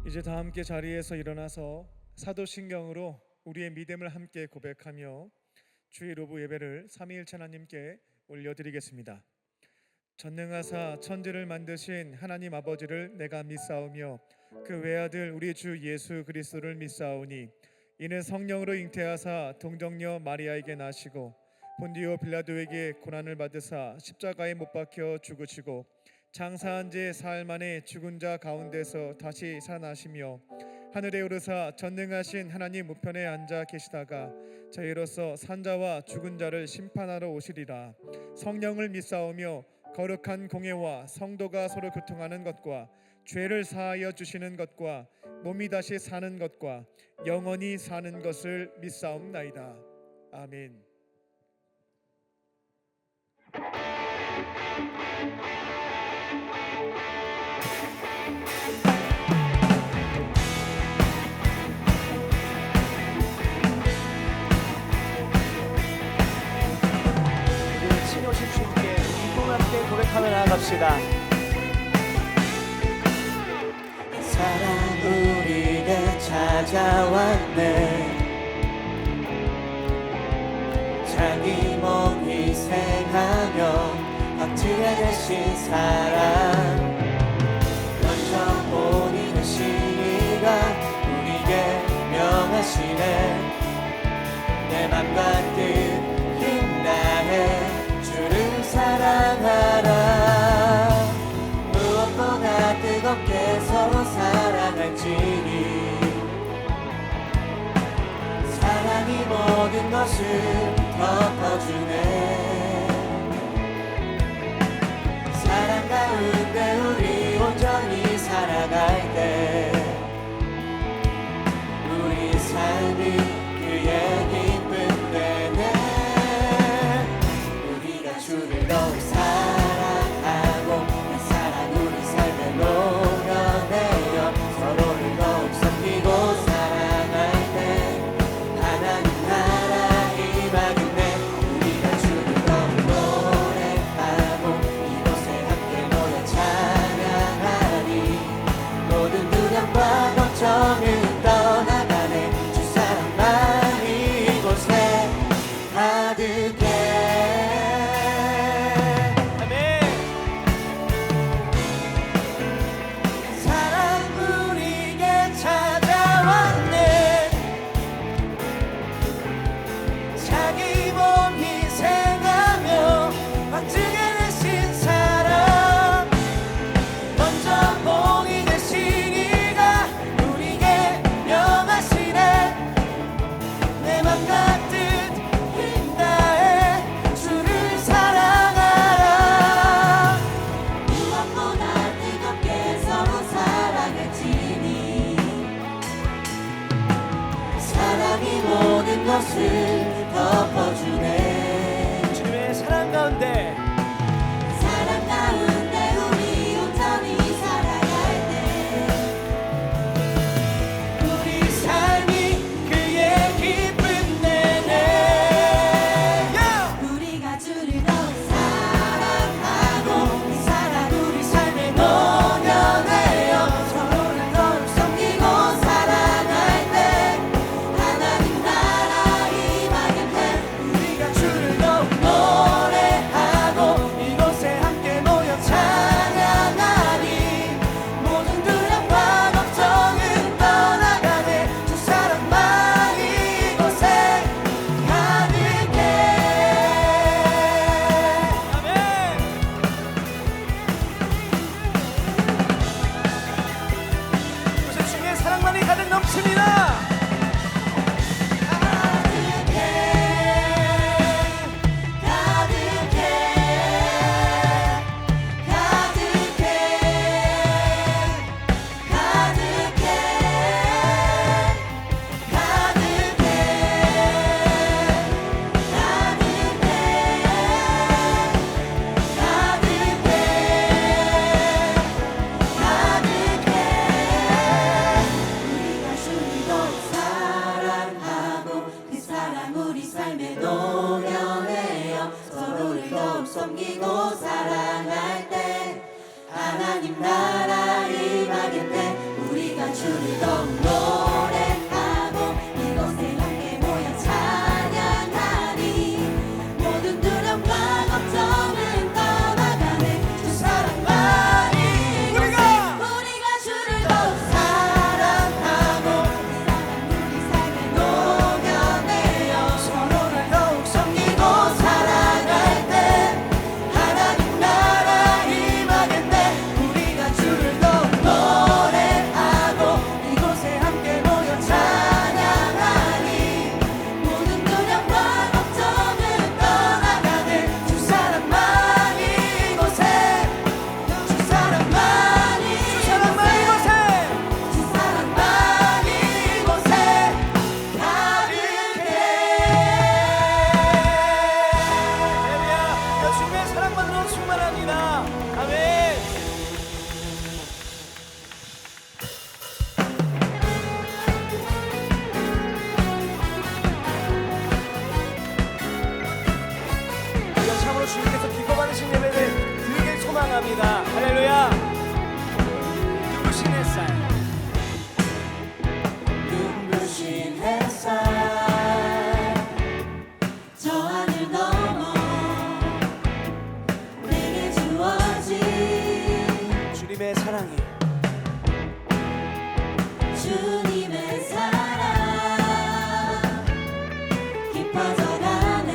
이제 다 함께 자리에서 일어나서 사도신경으로 우리의 믿음을 함께 고백하며 주일 오후 예배를 삼위일체 하나님께 올려드리겠습니다. 전능하사 천지를 만드신 하나님 아버지를 내가 믿사오며 그 외아들 우리 주 예수 그리스도를 믿사오니 이는 성령으로 잉태하사 동정녀 마리아에게 나시고 본디오 빌라도에게 고난을 받으사 십자가에 못 박혀 죽으시고 장사한 지 사흘 만에 죽은 자 가운데서 다시 살아나시며 하늘에 오르사 전능하신 하나님 우편에 앉아 계시다가 저희로서 산자와 죽은 자를 심판하러 오시리라. 성령을 믿사오며 거룩한 공예와 성도가 서로 교통하는 것과 죄를 사하여 주시는 것과 몸이 다시 사는 것과 영원히 사는 것을 믿사옵나이다. 아멘. 친오신 주님께 기쁨 함께 고백하며 나아갑시다. 사랑 우리에게 찾아왔네. 자기 몸 희생하며 박지에 대신 사랑 먼저 본이 되신 이가 우리에게 명하시네. 내 맘과 뜻 힘 다해 주를 사랑하라. 무엇보다 뜨겁게 서로 사랑할지니 사랑이 모든 것을 덮어주네. 사랑 가운데 우리 온전히 살아갈 때 우리 삶이 그의 기쁨 되네. 우리가 주를 더욱 사랑하고 그 사랑 우리 삶에 녹여내어 서로를 더욱 섬기고 사랑할 때 하나님 나라 임하겠네. 우리가 주를 더욱 노래하고 이곳에 함께 모여 찬양하니 모든 두려움과 걱정은 떠나가네. 주 사랑만이 이곳에 가득해. 모든 것을 덮어주네. 주님의 사랑 가운데 우리 온전히 살아갈 때 우리 삶이 그의 기쁨 내네. 우리가 주를 더욱 사랑하고 이 사랑 우리 삶에 녹여내어 서로를 더욱 섬기고 사랑할 때 하나님 나라 임하겠네. 우리가 주를 더욱 노래하고 이곳에 함께 모여 찬양하니 모든 두려움과 걱정은 떠나가네. 주 사랑만이 이곳에 가득해. 아멘. 이곳에 주님의 사랑만이 가득 넘칩니다. 우리가 주를 더욱 눈부신 햇살 눈부신 햇살 저 하늘 넘어 내게 주어진 주님의 사랑이 주님의 사랑 깊어져가네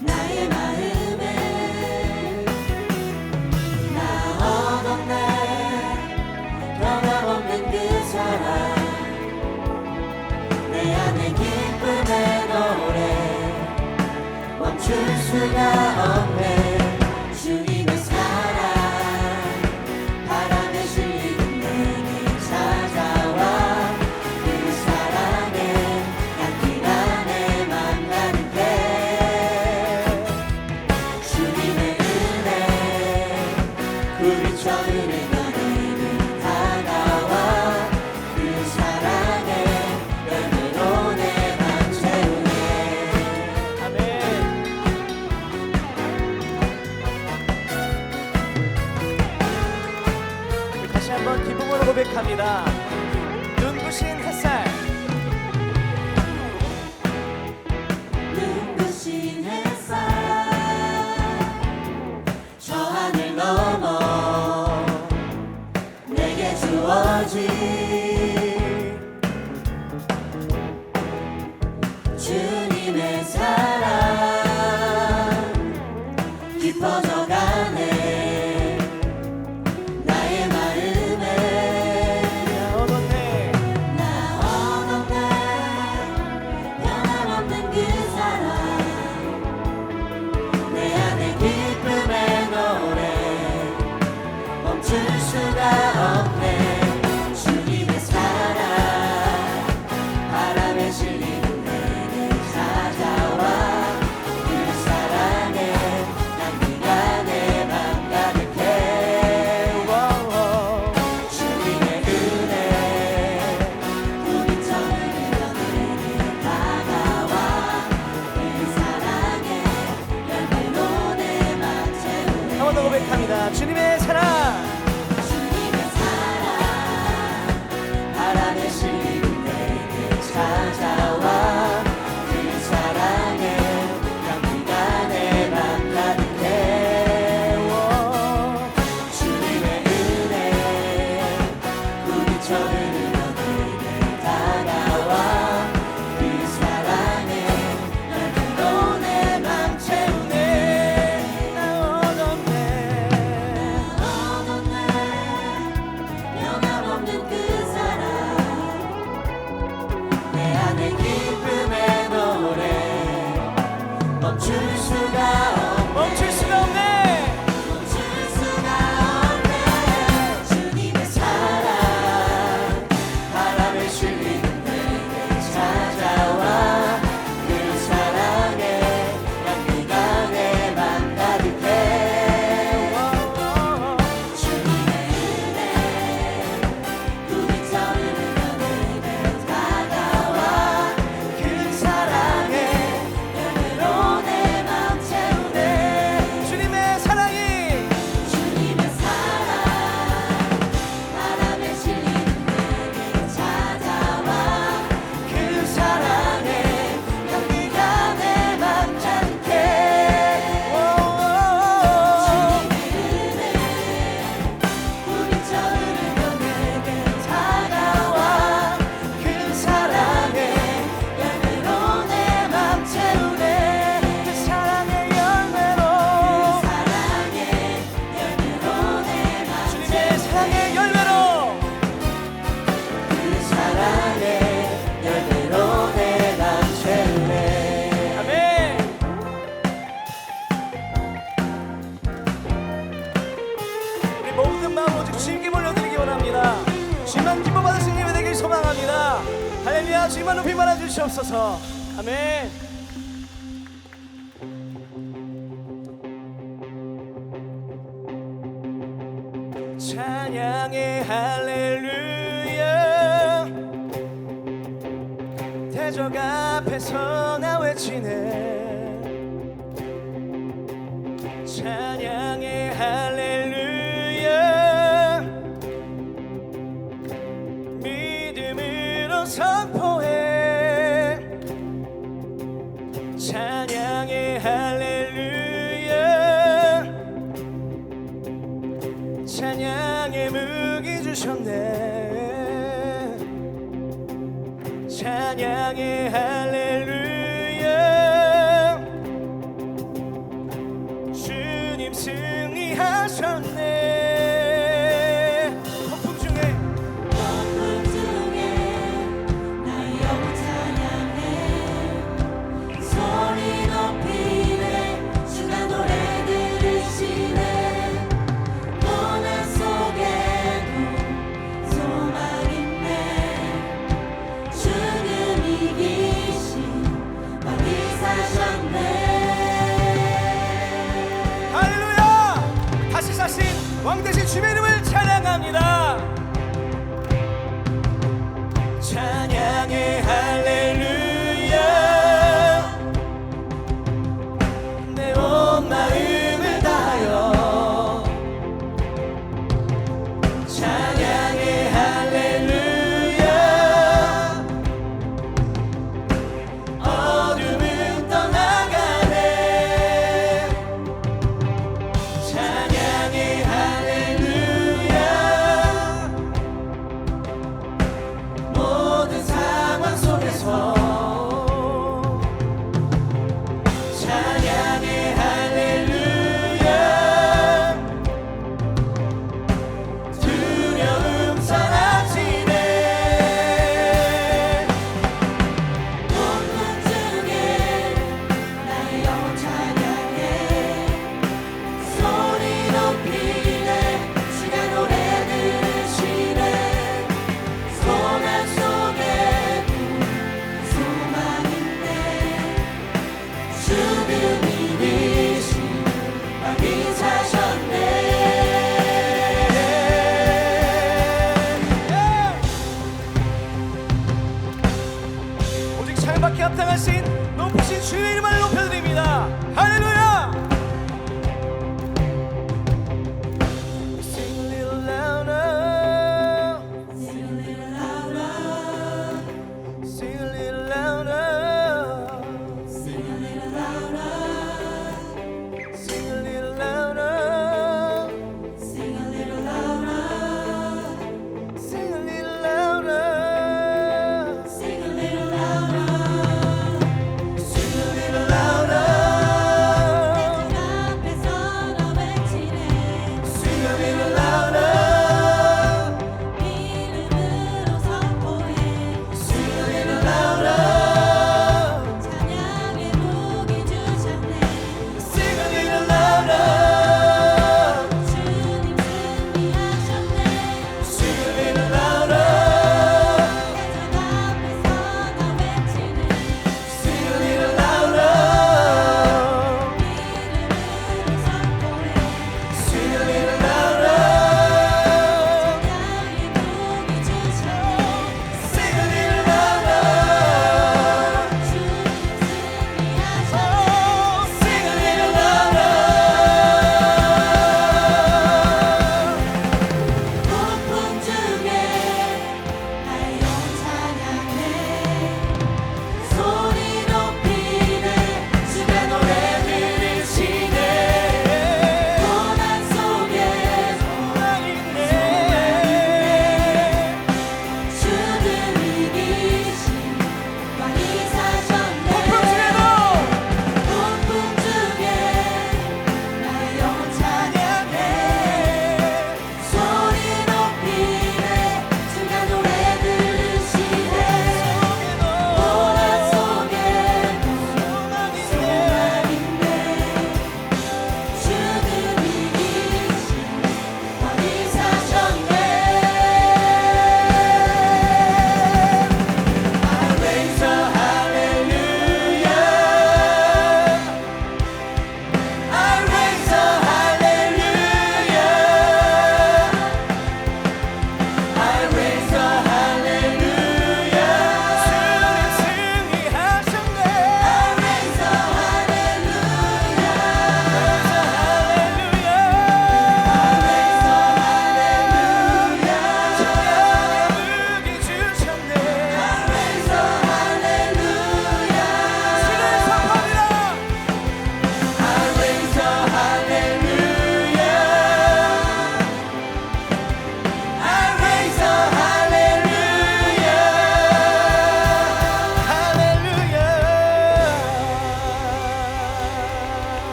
나의 마음에 나 얻었네 변함없는 그 사랑 내 안에 기쁨의 노래 멈출 수가 없네 주님의 사랑 바람에 실리는 내게 찾아와 그 사랑에 향기가 내 맘 가득해 주님의 은혜 불이쳐 흐르며 내게 다가와 그 사랑에 열매로 내 맘 채우네 아멘. 우리 다시 한번 기쁨으로 고백합니다. 눈부신 햇살 눈부신 햇살 저 하늘 넘어 내게 주어진 주님의 사랑 깊어져가네 나의 마음에 얻었네 나 얻었네 변함없는 그 사랑 내 안에 기쁨의 노래 멈출 수가 없네 주님의 사랑 바람에 실리는 내게 찾아와 그 사랑에 향기가 내 맘 가득해 주님의 은혜 불이쳐 흐르며 내게 다가와 그 사랑에 열매로 내 맘 채우네 한 번 더 고백합니다. 주님의 사랑 주님의 사랑 바람에 실리는 내게 찾아와 그 사랑에 향기가 내 맘 가득해 주님의 은혜 불이쳐 흐르며 내게 다가와 그 사랑에 열매로 내 맘 채우네 나 얻었네 얻었네 변함없는 그 사랑 내 안에 기쁨의 노래 멈출 수가 없네 멈출 수가 없네 멈출 수가 없네 주님의 사랑 바람에 실리는 내게 찾아와 그 사랑에 향기가 내 맘 가득해 주님의 은혜 불이쳐 흐르며 내게 다가와 그 사랑에 열매로 내 맘 채우네 주님의 사랑이 주님의 사랑 바람에 실리는 내게 찾아와 그 사랑에 향기가 내 맘 가득해 주님의 은혜 불이쳐 흐르며 내게 다가와 그 사랑에 열매로 내 맘 채우네 그 사랑의 열매로 사랑에 열매로 내 맘 주님의 사랑의 열매로 그 사랑에 열매로 내 맘 채우네 아멘. 우리 모든 마음 오직 주님께 올려드리기 원합니다. 주님만 기뻐 받으시는 예배 되길 소망합니다. 할렐루야. 주님만 높이 말아 주시옵소서. 아멘. 찬양의 할렐루야 대적 앞에서 나 외치네 찬양의 할렐루야 주셨네. 찬양의 할렐루야. 주님 승리하셨네. 폭풍 중에 폭풍 중에 나의 영혼 찬양해. 소리 높이네. 주가 노래 들으시네. 고난 속에도 소망 있네. 주는 이기시네.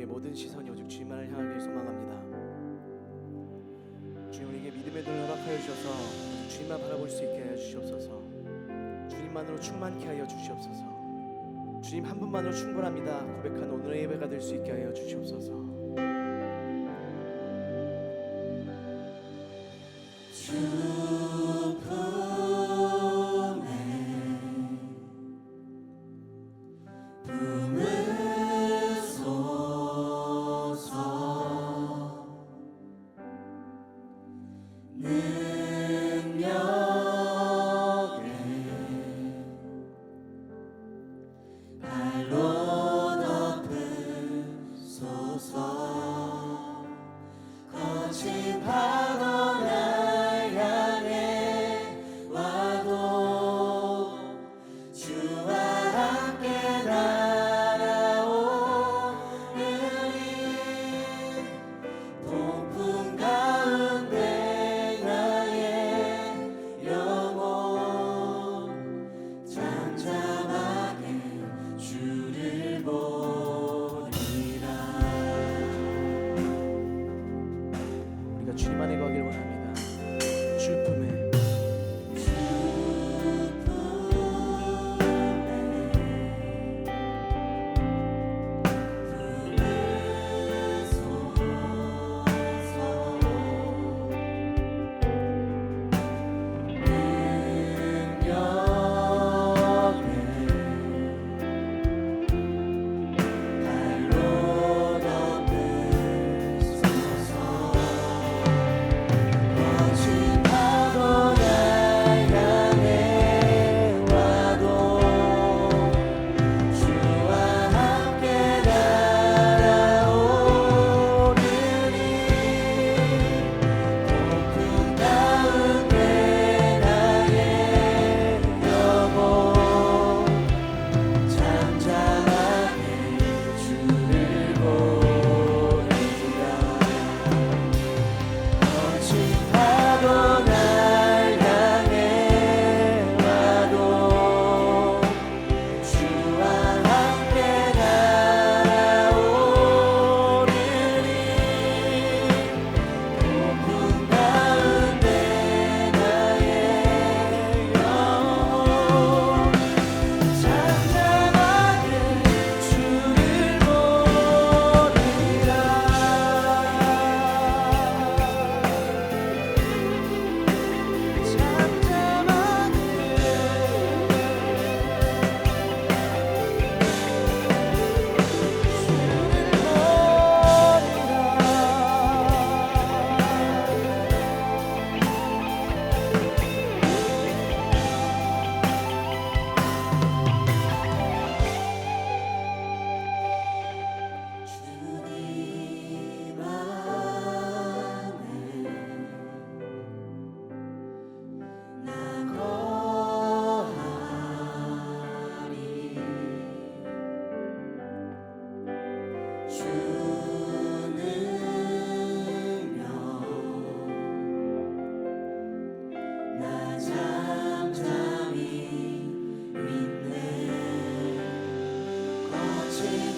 우리의 모든 시선이 오직 주님만을 향하길 소망합니다. 주님, 우리에게 믿음의 눈을 허락하여 주셔서 주님만 바라볼 수 있게 하여 주시옵소서. 주님만으로 충만케 하여 주시옵소서. 주님 한 분만으로 충분합니다 고백하는 오늘의 예배가 될 수 있게 하여 주시옵소서. 거친 파도 날 향해 와도 주와 함께 날아오르리. 폭풍 가운데 나의 영혼 잠잠하게 주를 보리라. 우리가 주님 안에 거하길 원합니다. 주 품에 거친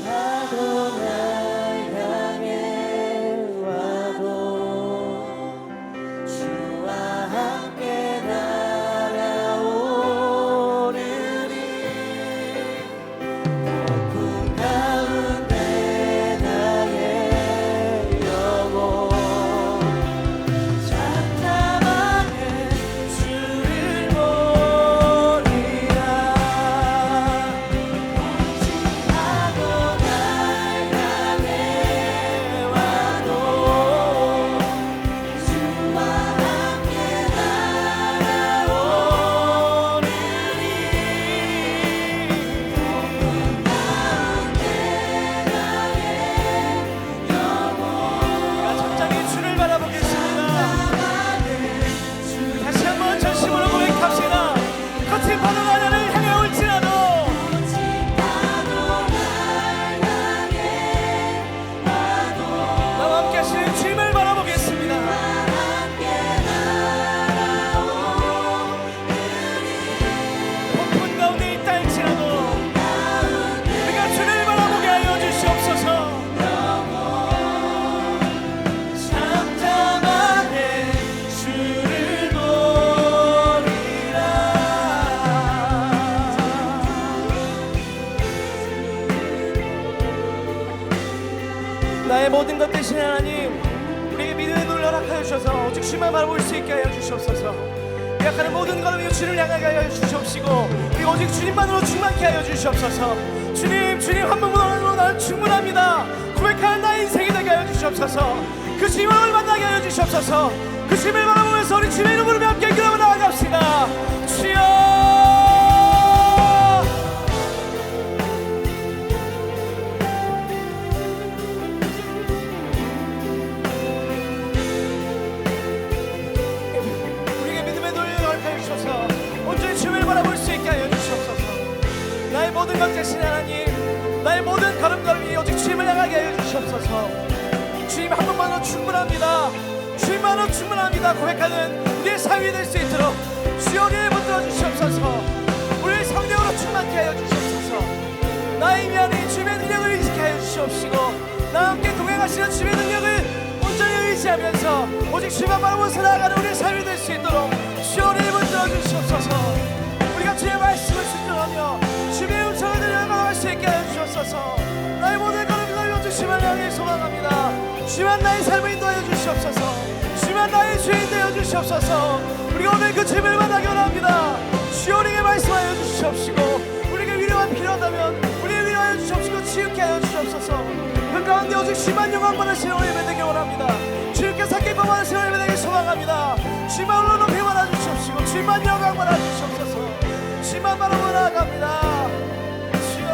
파도 날 나의 모든 것 대신 하나님 우리에게 믿음의 눈을 허락하여 주셔서 오직 주만 바라볼 수 있게 하여 주시옵소서. 약하는 모든 걸음이 주를 향하게 하여 주시옵시고 우리 오직 주님만으로 충만케 하여 주시옵소서. 주님 한 분만으로 나는 충분합니다 고백하는 나의 인생이 되게 하여 주시옵소서. 그 주님을 만나게 하여 주시옵소서. 그 주님을 바라보면서 우리 주님의 이름으로 함께 기도하며 나아갑시다. 주여 바라볼 수 있게 하여 주시옵소서. 나의 모든 것 대신 하나님 나의 모든 걸음걸음이 오직 주님을 향하게 하여 주시옵소서. 주님 한 분만으로 충분합니다. 주님만으로 충분합니다 고백하는 우리의 삶이 될 수 있도록 주여 우리를 붙들어 주시옵소서. 우리의 성령으로 충만케 하여 주시옵소서. 나의 힘이 아닌 주님의 능력을 의지케 하여 주시옵시고 나와 함께 동행하시는 주님의 능력을 온전히 의지하면서 오직 주님만 바라보면서 나아가는 우리의 삶이 될 수 있도록 주여 우리를 붙들어 주시옵소서. 우리가 주의 말씀을 순종하며 주의 음성을 들려 나갈 수 있게 하여 주옵소서. 나의 모든 걸음을 오직 주님을 향해 소망합니다. 주만 나의 삶을 인도하여 주시옵소서. 주만 나의 주인 되어 주시옵소서. 우리가 오늘 그 주님을 만나기 원합니다. 주여 우리에게 말씀하여 주시옵시고 우리에게 위로가 필요하다면 우리에게 위로하여 주시옵시고 치유케 하여 주시옵소서. 그 가운데 오직 주만 영광 받으시는 우리 예배 되기 원합니다. 주님께서 기뻐 받으시는 예배 되기 소망합니다. 주만으로 높이 받아 주시옵시고 주만 영광 받아 주시옵소서. 주만 바라보며 나아갑니다. 주여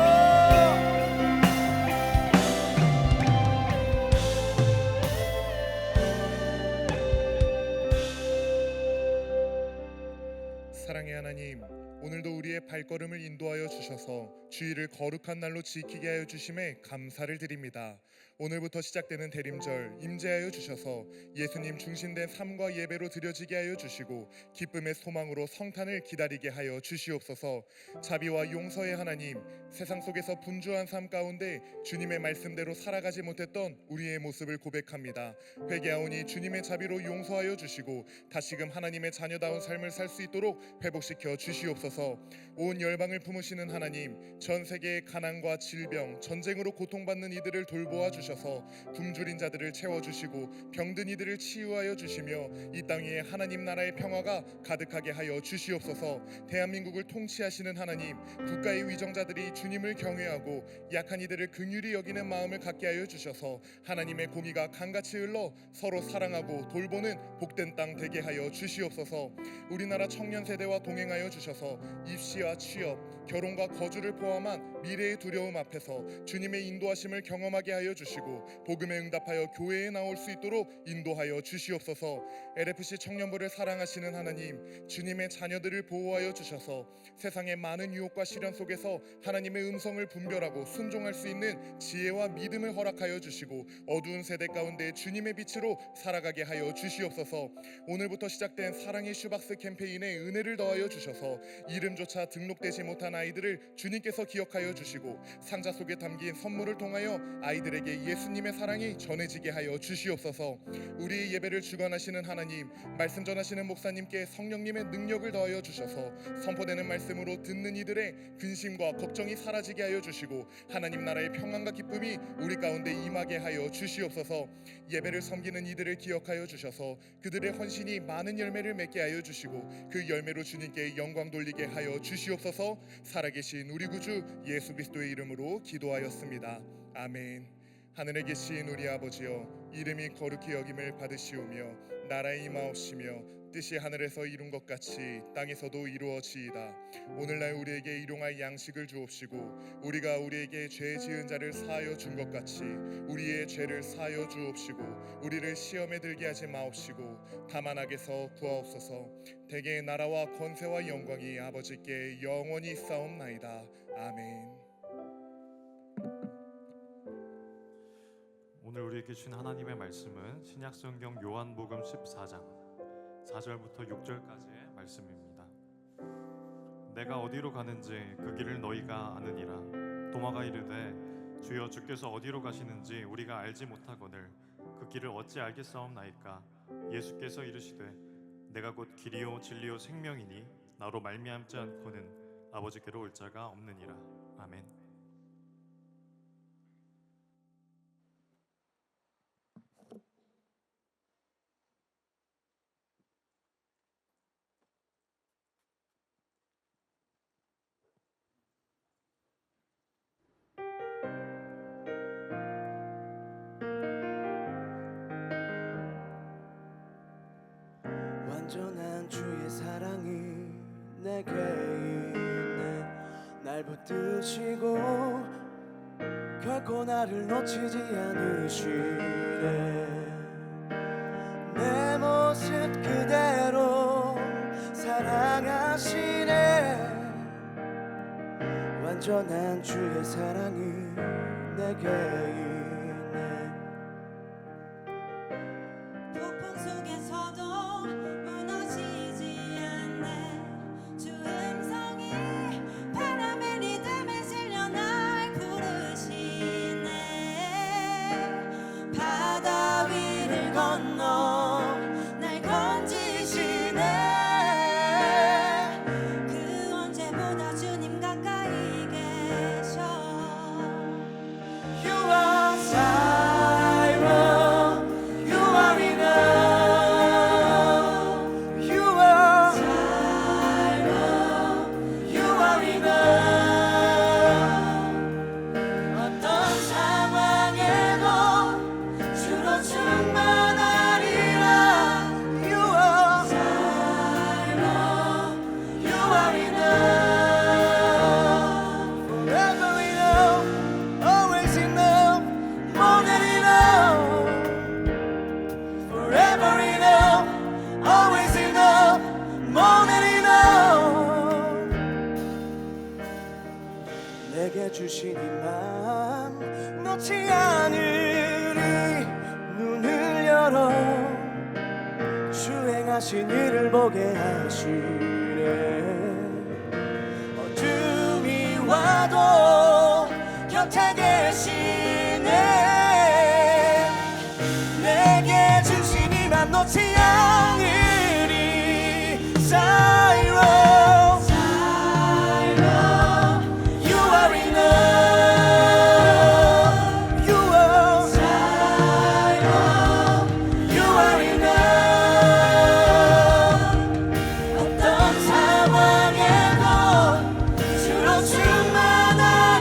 사랑의 하나님, 오늘도 우리의 발걸음을 인도하여 주셔서 주일을 거룩한 날로 지키게 하여 주심에 감사를 드립니다. 오늘부터 시작되는 대림절 임재하여 주셔서 예수님 중심된 삶과 예배로 드려지게 하여 주시고 기쁨의 소망으로 성탄을 기다리게 하여 주시옵소서. 자비와 용서의 하나님, 세상 속에서 분주한 삶 가운데 주님의 말씀대로 살아가지 못했던 우리의 모습을 고백합니다. 회개하오니 주님의 자비로 용서하여 주시고 다시금 하나님의 자녀다운 삶을 살 수 있도록 회복시켜 주시옵소서. 온 열방을 품으시는 하나님, 전 세계의 가난과 질병, 전쟁으로 고통받는 이들을 돌보아 주셔서 굶주린 자들을 채워주시고 병든 이들을 치유하여 주시며 이 땅 위에 하나님 나라의 평화가 가득하게 하여 주시옵소서. 대한민국을 통치하시는 하나님, 국가의 위정자들이 주님을 경외하고 약한 이들을 긍휼히 여기는 마음을 갖게 하여 주셔서 하나님의 공의가 강같이 흘러 서로 사랑하고 돌보는 복된 땅 되게 하여 주시옵소서. 우리나라 청년 세대와 동행하여 주셔서 입시와 취업, 결혼과 거주를 포함한 미래의 두려움 앞에서 주님의 인도하심을 경험하게 하여 주시고 복음에 응답하여 교회에 나올 수 있도록 인도하여 주시옵소서. LFC 청년부를 사랑하시는 하나님, 주님의 자녀들을 보호하여 주셔서 세상의 많은 유혹과 시련 속에서 하나님의 음성을 분별하고 순종할 수 있는 지혜와 믿음을 허락하여 주시고 어두운 세대 가운데 주님의 빛으로 살아가게 하여 주시옵소서. 오늘부터 시작된 사랑의 슈박스 캠페인에 은혜를 더하여 주셔서 이름조차 등록되지 못한 아이들을 주님께서 기억하여 주시고 상자 속에 담긴 선물을 통하여 아이들에게 예수님의 사랑이 전해지게 하여 주시옵소서. 우리의 예배를 주관하시는 하나님, 말씀 전하시는 목사님께 성령님의 능력을 더하여 주셔서 선포되는 말씀으로 듣는 이들의 근심과 걱정이 사라지게 하여 주시고 하나님 나라의 평안과 기쁨이 우리 가운데 임하게 하여 주시옵소서. 예배를 섬기는 이들을 기억하여 주셔서 그들의 헌신이 많은 열매를 맺게 하여 주시고 그 열매로 주님께 영광 돌리게 하여 주시옵소서. 살아계신 우리 구주 예수 그리스도의 이름으로 기도하였습니다. 아멘. 하늘에 계신 우리 아버지여, 이름이 거룩히 여김을 받으시오며 나라의 임하옵시며 뜻이 하늘에서 이룬 것 같이 땅에서도 이루어지이다. 오늘날 우리에게 일용할 양식을 주옵시고 우리가 우리에게 죄 지은 자를 사하여 준 것 같이 우리의 죄를 사하여 주옵시고 우리를 시험에 들게 하지 마옵시고 다만 악에서 구하옵소서. 대개 나라와 권세와 영광이 아버지께 영원히 있사옵나이다. 아멘. 오늘 우리에게 주신 하나님의 말씀은 신약성경 요한복음 14장 4절부터 6절까지의 말씀입니다. 내가 어디로 가는지 그 길을 너희가 아느니라. 도마가 이르되 주여 주께서 어디로 가시는지 우리가 알지 못하거늘 그 길을 어찌 알겠사옵나이까. 예수께서 이르시되 내가 곧 길이요 진리요 생명이니 나로 말미암지 않고는 아버지께로 올 자가 없느니라. 아멘. 완전한 주의 사랑이 내게 있네. 날 붙드시고 결코 나를 놓치지 않으시네. 내 모습 그대로 사랑하시네. 완전한 주의 사랑이 내게 있네. 폭풍 속에서도 무너지지 않네. 주 음성이 바람의 리듬에 실려 날 부르시네. 바다 위를 건너 날 건지시네. 그 언제보다 주님 가까이 계셔. You are Jireh, you are enough. You are Jireh, you are enough. 어떤 상황에도 주로 충만하리라. You are Jireh, you are enough. Forever enough, always enough, more than enough. Forever enough, always enough, more than enough. 내게 주신 이 마음 놓지 않으리. 눈을 열어 주행하신 일을 보게 하시네. 어둠이 와도 곁에 계시네. 내게 주신 이 맘 놓지 않으리. Jireh, you are enough. You are you are enough. 어떤 상황에도 주로 충만하리라.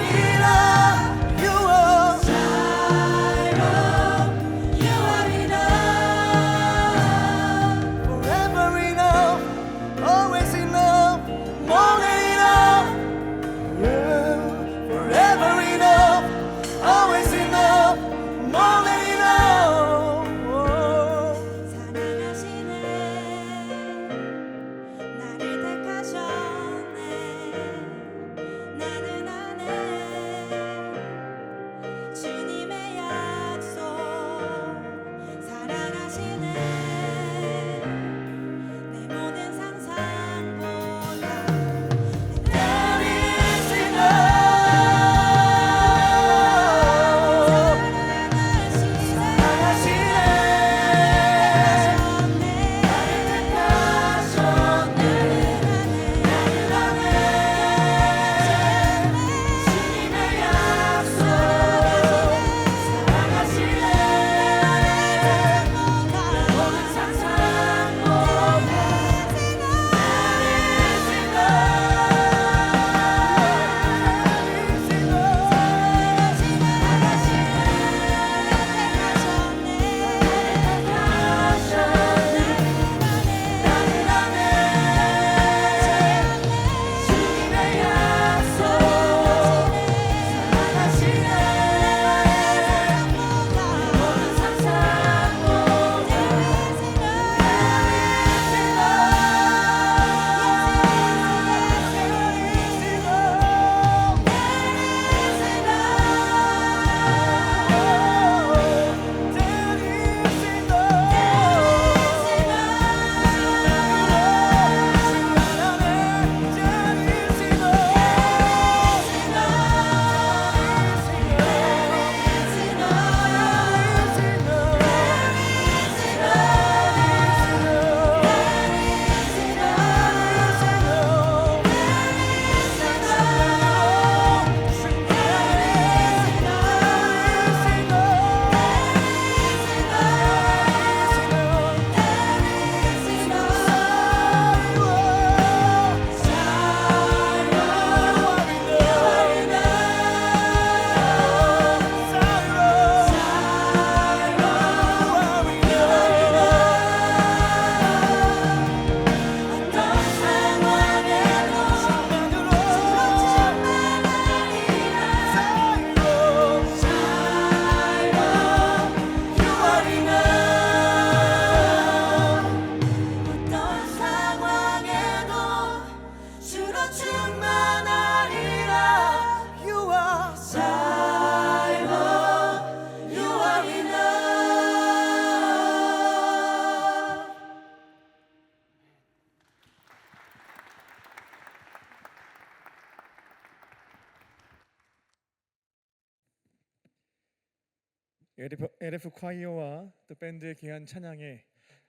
LF 콰이어와 또 밴드의 귀한 찬양에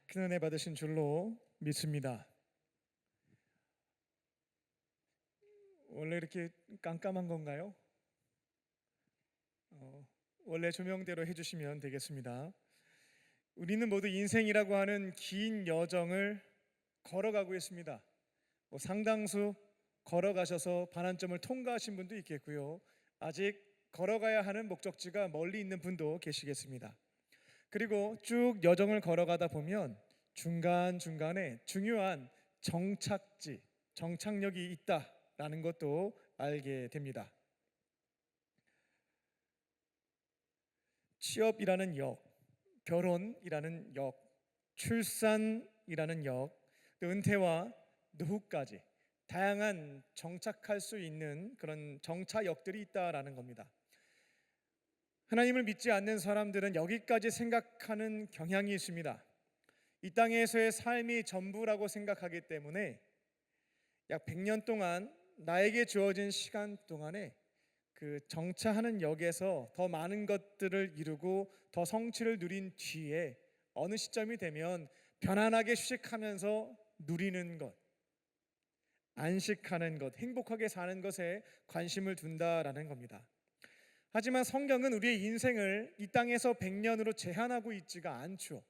큰 은혜 받으신 줄로 믿습니다. 원래 이렇게 깜깜한 건가요? 원래 조명대로 해주시면 되겠습니다. 우리는 모두 인생이라고 하는 긴 여정을 걸어가고 있습니다. 상당수 걸어가셔서 반환점을 통과하신 분도 있겠고요. 아직 걸어가야 하는 목적지가 멀리 있는 분도 계시겠습니다. 그리고 쭉 여정을 걸어가다 보면 중간중간에 중요한 정착지, 정착역이 있다라는 것도 알게 됩니다. 취업이라는 역, 결혼이라는 역, 출산이라는 역, 또 은퇴와 노후까지 다양한 정착할 수 있는 그런 정차역들이 있다라는 겁니다. 하나님을 믿지 않는 사람들은 여기까지 생각하는 경향이 있습니다. 이 땅에서의 삶이 전부라고 생각하기 때문에 약 100년 동안 나에게 주어진 시간 동안에 그 정차하는 역에서 더 많은 것들을 이루고 더 성취를 누린 뒤에 어느 시점이 되면 편안하게 휴식하면서 누리는 것, 안식하는 것, 행복하게 사는 것에 관심을 둔다라는 겁니다. 하지만 성경은 우리의 인생을 이 땅에서 100년으로 제한하고 있지가 않죠.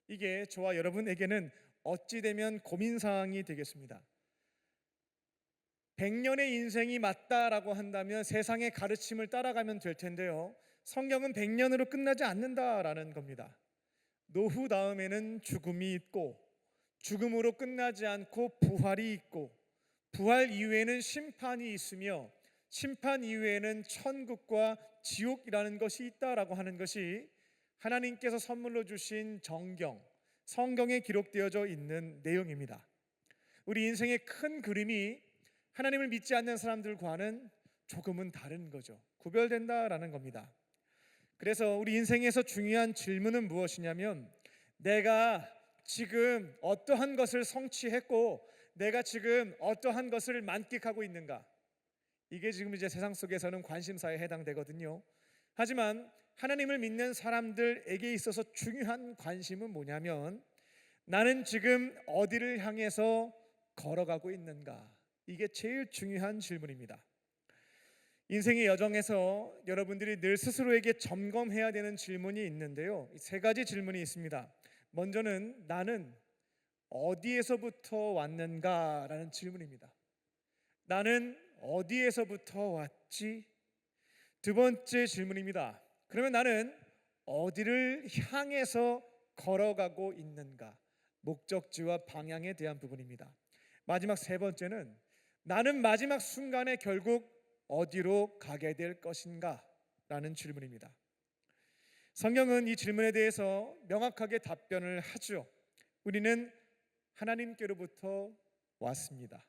이게 저와 여러분에게는 어찌 되면 고민사항이 되겠습니다. 100년의 인생이 맞다라고 한다면 세상의 가르침을 따라가면 될 텐데요. 성경은 100년으로 끝나지 않는다라는 겁니다. 노후 다음에는 죽음이 있고, 죽음으로 끝나지 않고 부활이 있고, 부활 이후에는 심판이 있으며, 심판 이후에는 천국과 지옥이라는 것이 있다라고 하는 것이 하나님께서 선물로 주신 정경, 성경에 기록되어져 있는 내용입니다. 우리 인생의 큰 그림이 하나님을 믿지 않는 사람들과는 조금은 다른 거죠. 구별된다라는 겁니다. 그래서 우리 인생에서 중요한 질문은 무엇이냐면, 내가 지금 어떠한 것을 성취했고 내가 지금 어떠한 것을 만끽하고 있는가? 이게 지금 이제 세상 속에서는 관심사에 해당되거든요. 하지만 하나님을 믿는 사람들에게 있어서 중요한 관심은 뭐냐면, 나는 지금 어디를 향해서 걸어가고 있는가? 이게 제일 중요한 질문입니다. 인생의 여정에서 여러분들이 늘 스스로에게 점검해야 되는 질문이 있는데요. 세 가지 질문이 있습니다. 먼저는 나는 어디에서부터 왔는가라는 질문입니다. 나는 어디에서부터 왔지? 두 번째 질문입니다. 그러면 나는 어디를 향해서 걸어가고 있는가? 목적지와 방향에 대한 부분입니다. 마지막 세 번째는 나는 마지막 순간에 결국 어디로 가게 될 것인가? 라는 질문입니다. 성경은 이 질문에 대해서 명확하게 답변을 하죠. 우리는 하나님께로부터 왔습니다.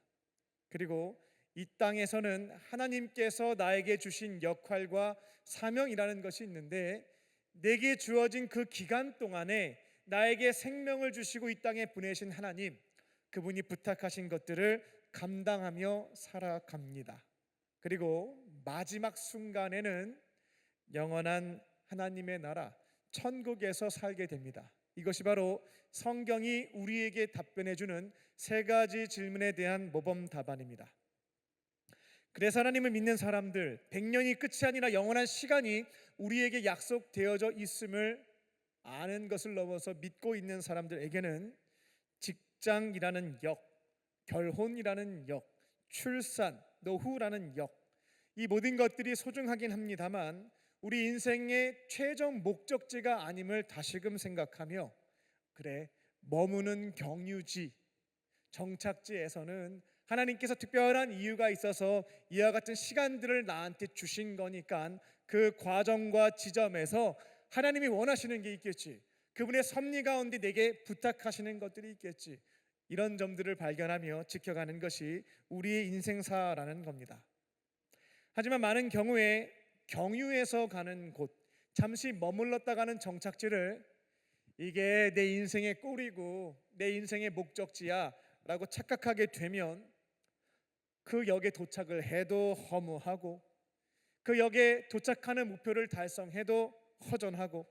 그리고 이 땅에서는 하나님께서 나에게 주신 역할과 사명이라는 것이 있는데, 내게 주어진 그 기간 동안에 나에게 생명을 주시고 이 땅에 보내신 하나님, 그분이 부탁하신 것들을 감당하며 살아갑니다. 그리고 마지막 순간에는 영원한 하나님의 나라 천국에서 살게 됩니다. 이것이 바로 성경이 우리에게 답변해 주는 세 가지 질문에 대한 모범 답안입니다. 그래서 하나님을 믿는 사람들, 100년이 끝이 아니라 영원한 시간이 우리에게 약속되어져 있음을 아는 것을 넘어서 믿고 있는 사람들에게는 직장이라는 역, 결혼이라는 역, 출산, 노후라는 역, 이 모든 것들이 소중하긴 합니다만 우리 인생의 최종 목적지가 아님을 다시금 생각하며, 그래, 머무는 경유지, 정착지에서는 하나님께서 특별한 이유가 있어서 이와 같은 시간들을 나한테 주신 거니까 그 과정과 지점에서 하나님이 원하시는 게 있겠지, 그분의 섭리 가운데 내게 부탁하시는 것들이 있겠지, 이런 점들을 발견하며 지켜가는 것이 우리의 인생사라는 겁니다. 하지만 많은 경우에 경유해서 가는 곳, 잠시 머물렀다 가는 정착지를 이게 내 인생의 꼴이고 내 인생의 목적지야 라고 착각하게 되면 그 역에 도착을 해도 허무하고, 그 역에 도착하는 목표를 달성해도 허전하고,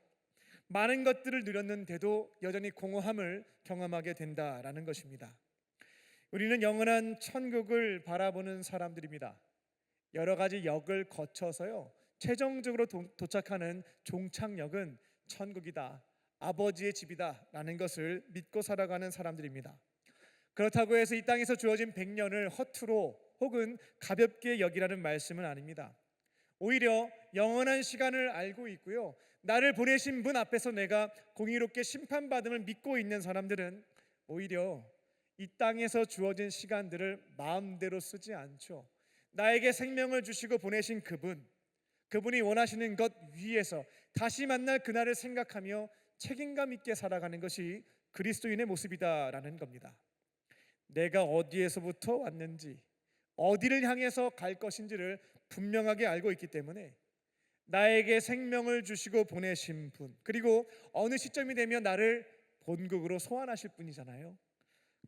많은 것들을 누렸는데도 여전히 공허함을 경험하게 된다라는 것입니다. 우리는 영원한 천국을 바라보는 사람들입니다. 여러 가지 역을 거쳐서요, 최종적으로 도착하는 종착역은 천국이다, 아버지의 집이다라는 것을 믿고 살아가는 사람들입니다. 그렇다고 해서 이 땅에서 주어진 100년을 허투루 혹은 가볍게 여기라는 말씀은 아닙니다. 오히려 영원한 시간을 알고 있고요, 나를 보내신 분 앞에서 내가 공의롭게 심판받음을 믿고 있는 사람들은 오히려 이 땅에서 주어진 시간들을 마음대로 쓰지 않죠. 나에게 생명을 주시고 보내신 그분이 원하시는 것 위에서 다시 만날 그날을 생각하며 책임감 있게 살아가는 것이 그리스도인의 모습이다라는 겁니다. 내가 어디에서부터 왔는지, 어디를 향해서 갈 것인지를 분명하게 알고 있기 때문에 나에게 생명을 주시고 보내신 분, 그리고 어느 시점이 되면 나를 본국으로 소환하실 분이잖아요.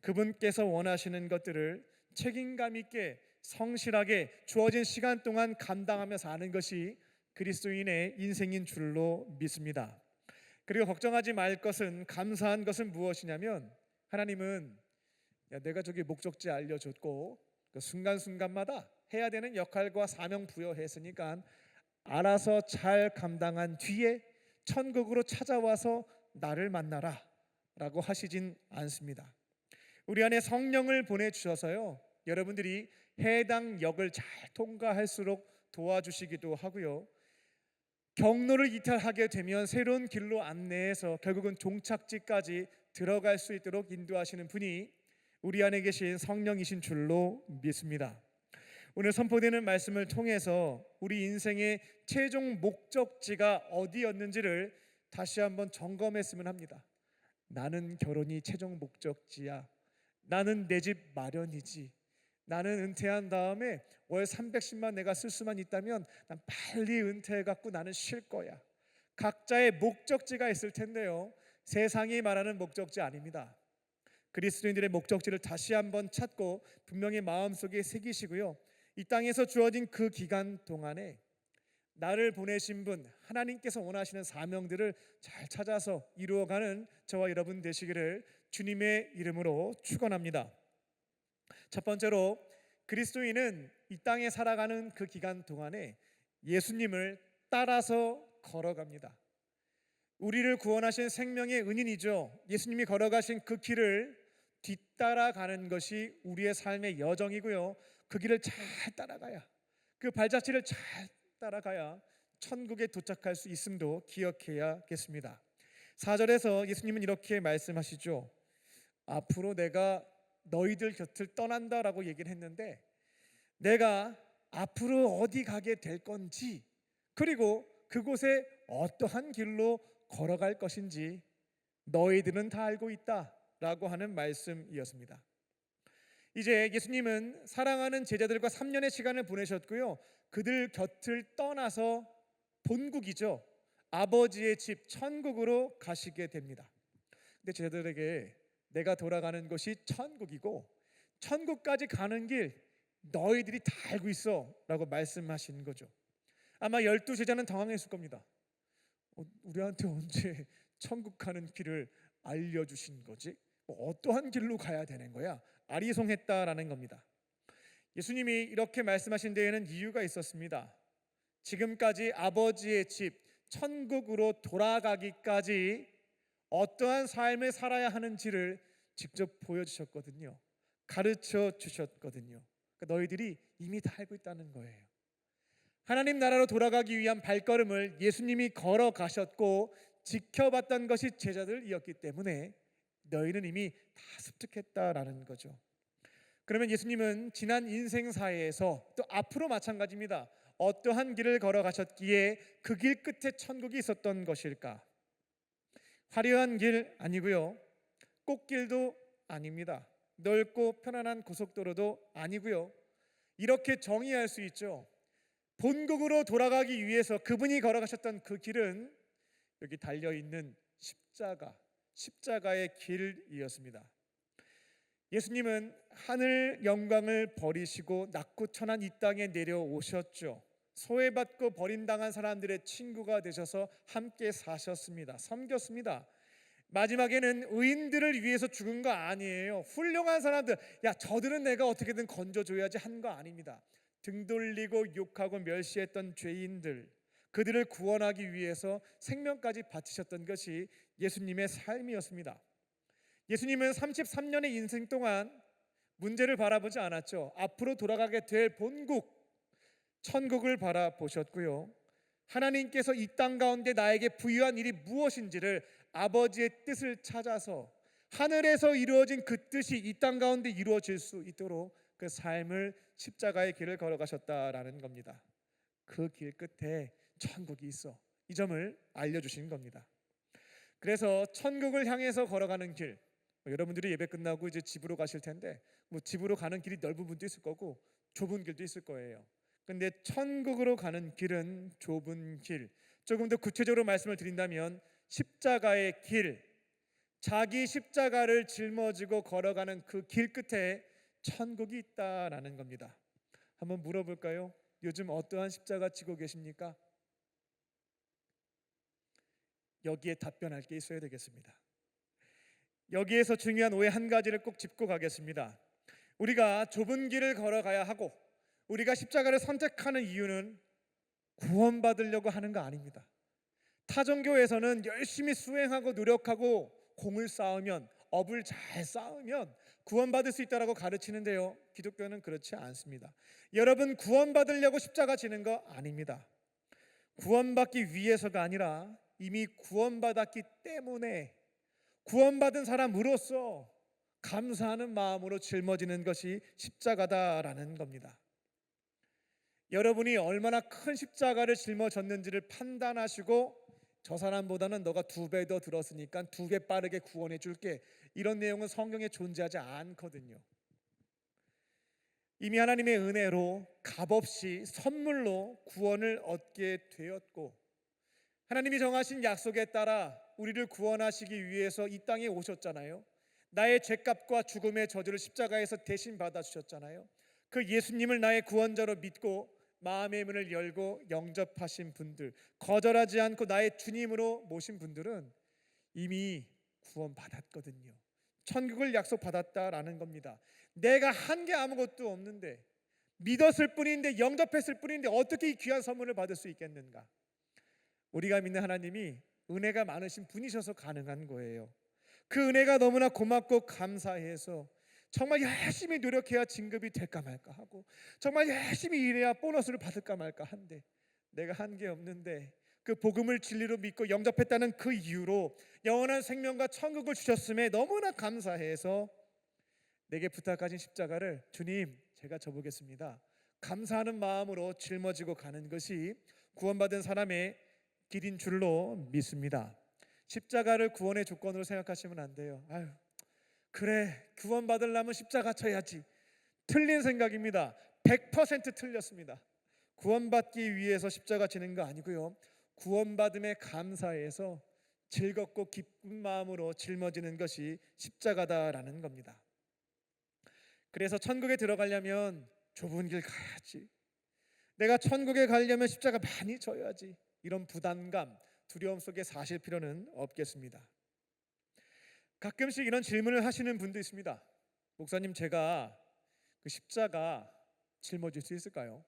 그분께서 원하시는 것들을 책임감 있게 성실하게 주어진 시간 동안 감당하며 사는 것이 그리스도인의 인생인 줄로 믿습니다. 그리고 걱정하지 말 것은, 감사한 것은 무엇이냐면, 하나님은 내가 저기 목적지 알려줬고 그 순간순간마다 해야 되는 역할과 사명 부여했으니까 알아서 잘 감당한 뒤에 천국으로 찾아와서 나를 만나라 라고 하시진 않습니다. 우리 안에 성령을 보내주셔서요, 여러분들이 해당 역을 잘 통과할수록 도와주시기도 하고요, 경로를 이탈하게 되면 새로운 길로 안내해서 결국은 종착지까지 들어갈 수 있도록 인도하시는 분이 우리 안에 계신 성령이신 줄로 믿습니다. 오늘 선포되는 말씀을 통해서 우리 인생의 최종 목적지가 어디였는지를 다시 한번 점검했으면 합니다. 나는 결혼이 최종 목적지야. 나는 내 집 마련이지. 나는 은퇴한 다음에 월 310만 내가 쓸 수만 있다면 난 빨리 은퇴해갖고 나는 쉴 거야. 각자의 목적지가 있을 텐데요, 세상이 말하는 목적지 아닙니다. 그리스도인들의 목적지를 다시 한번 찾고 분명히 마음속에 새기시고요, 이 땅에서 주어진 그 기간 동안에 나를 보내신 분, 하나님께서 원하시는 사명들을 잘 찾아서 이루어가는 저와 여러분 되시기를 주님의 이름으로 축원합니다. 첫 번째로, 그리스도인은 이 땅에 살아가는 그 기간 동안에 예수님을 따라서 걸어갑니다. 우리를 구원하신 생명의 은인이죠. 예수님이 걸어가신 그 길을 뒤따라가는 것이 우리의 삶의 여정이고요, 그 길을 잘 따라가야, 그 발자취를 잘 따라가야 천국에 도착할 수 있음도 기억해야겠습니다. 4절에서 예수님은 이렇게 말씀하시죠. 앞으로 내가 너희들 곁을 떠난다라고 얘기를 했는데, 내가 앞으로 어디 가게 될 건지, 그리고 그곳에 어떠한 길로 걸어갈 것인지 너희들은 다 알고 있다라고 하는 말씀이었습니다. 이제 예수님은 사랑하는 제자들과 3년의 시간을 보내셨고요, 그들 곁을 떠나서 본국이죠, 아버지의 집 천국으로 가시게 됩니다. 근데 제자들에게 내가 돌아가는 곳이 천국이고 천국까지 가는 길 너희들이 다 알고 있어 라고 말씀하신 거죠. 아마 12 제자는 당황했을 겁니다. 우리한테 언제 천국 가는 길을 알려주신 거지? 어떠한 길로 가야 되는 거야? 아리송했다라는 겁니다. 예수님이 이렇게 말씀하신 데에는 이유가 있었습니다. 지금까지 아버지의 집 천국으로 돌아가기까지 어떠한 삶을 살아야 하는지를 직접 보여주셨거든요. 가르쳐 주셨거든요. 그러니까 너희들이 이미 다 알고 있다는 거예요. 하나님 나라로 돌아가기 위한 발걸음을 예수님이 걸어가셨고 지켜봤던 것이 제자들이었기 때문에 너희는 이미 다 습득했다라는 거죠. 그러면 예수님은 지난 인생사에서 또 앞으로 마찬가지입니다. 어떠한 길을 걸어가셨기에 그 길 끝에 천국이 있었던 것일까? 화려한 길 아니고요, 꽃길도 아닙니다. 넓고 편안한 고속도로도 아니고요. 이렇게 정의할 수 있죠. 본국으로 돌아가기 위해서 그분이 걸어가셨던 그 길은 여기 달려있는 십자가의 길이었습니다. 예수님은 하늘 영광을 버리시고 낮고 천한 이 땅에 내려오셨죠. 소외받고 버림당한 사람들의 친구가 되셔서 함께 사셨습니다. 섬겼습니다. 마지막에는 의인들을 위해서 죽은 거 아니에요. 훌륭한 사람들, 야 저들은 내가 어떻게든 건져줘야지 한 거 아닙니다. 등 돌리고 욕하고 멸시했던 죄인들, 그들을 구원하기 위해서 생명까지 바치셨던 것이 예수님의 삶이었습니다. 예수님은 33년의 인생 동안 문제를 바라보지 않았죠. 앞으로 돌아가게 될 본국, 천국을 바라보셨고요. 하나님께서 이 땅 가운데 나에게 부여한 일이 무엇인지를 아버지의 뜻을 찾아서 하늘에서 이루어진 그 뜻이 이 땅 가운데 이루어질 수 있도록 그 삶을 십자가의 길을 걸어가셨다라는 겁니다. 그 길 끝에 천국이 있어, 이 점을 알려주신 겁니다. 그래서 천국을 향해서 걸어가는 길, 여러분들이 예배 끝나고 이제 집으로 가실 텐데 집으로 가는 길이 넓은 분도 있을 거고 좁은 길도 있을 거예요. 근데 천국으로 가는 길은 좁은 길. 조금 더 구체적으로 말씀을 드린다면 십자가의 길, 자기 십자가를 짊어지고 걸어가는 그 길 끝에 천국이 있다라는 겁니다. 한번 물어볼까요? 요즘 어떠한 십자가 지고 계십니까? 여기에 답변할 게 있어야 되겠습니다. 여기에서 중요한 오해 한 가지를 꼭 짚고 가겠습니다. 우리가 좁은 길을 걸어가야 하고 우리가 십자가를 선택하는 이유는 구원받으려고 하는 거 아닙니다. 타종교에서는 열심히 수행하고 노력하고 공을 쌓으면, 업을 잘 쌓으면 구원받을 수 있다라고 가르치는데요, 기독교는 그렇지 않습니다. 여러분, 구원받으려고 십자가 지는 거 아닙니다. 구원받기 위해서가 아니라 이미 구원받았기 때문에 구원받은 사람으로서 감사하는 마음으로 짊어지는 것이 십자가다라는 겁니다. 여러분이 얼마나 큰 십자가를 짊어졌는지를 판단하시고 저 사람보다는 너가 2배 더 들었으니까 2배 빠르게 구원해 줄게, 이런 내용은 성경에 존재하지 않거든요. 이미 하나님의 은혜로 값없이 선물로 구원을 얻게 되었고, 하나님이 정하신 약속에 따라 우리를 구원하시기 위해서 이 땅에 오셨잖아요. 나의 죄값과 죽음의 저주를 십자가에서 대신 받아주셨잖아요. 그 예수님을 나의 구원자로 믿고 마음의 문을 열고 영접하신 분들, 거절하지 않고 나의 주님으로 모신 분들은 이미 구원받았거든요. 천국을 약속받았다라는 겁니다. 내가 한 게 아무것도 없는데, 믿었을 뿐인데, 영접했을 뿐인데 어떻게 이 귀한 선물을 받을 수 있겠는가? 우리가 믿는 하나님이 은혜가 많으신 분이셔서 가능한 거예요. 그 은혜가 너무나 고맙고 감사해서 정말 열심히 노력해야 진급이 될까 말까 하고, 정말 열심히 일해야 보너스를 받을까 말까 한데, 내가 한 게 없는데 그 복음을 진리로 믿고 영접했다는 그 이유로 영원한 생명과 천국을 주셨음에 너무나 감사해서 내게 부탁하신 십자가를 주님 제가 져보겠습니다, 감사하는 마음으로 짊어지고 가는 것이 구원받은 사람의 길인 줄로 믿습니다. 십자가를 구원의 조건으로 생각하시면 안 돼요. 아유, 그래 구원받으려면 십자가 쳐야지. 틀린 생각입니다. 100% 틀렸습니다. 구원받기 위해서 십자가 지는 거 아니고요, 구원받음에 감사해서 즐겁고 기쁜 마음으로 짊어지는 것이 십자가다라는 겁니다. 그래서 천국에 들어가려면 좁은 길 가야지, 내가 천국에 가려면 십자가 많이 져야지, 이런 부담감, 두려움 속에 사실 필요는 없겠습니다. 가끔씩 이런 질문을 하시는 분도 있습니다. 목사님, 제가 그 십자가 짊어질 수 있을까요?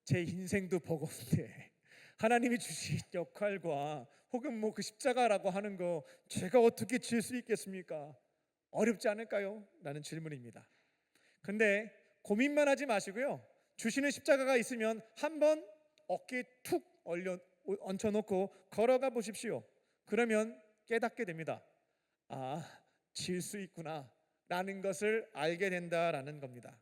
제 인생도 버거운데 하나님이 주신 역할과 혹은 그 십자가라고 하는 거 제가 어떻게 질 수 있겠습니까? 어렵지 않을까요? 라는 질문입니다. 근데 고민만 하지 마시고요, 주시는 십자가가 있으면 한번 어깨에 툭 얹혀놓고 걸어가 보십시오. 그러면 깨닫게 됩니다. 아, 질 수 있구나 라는 것을 알게 된다라는 겁니다.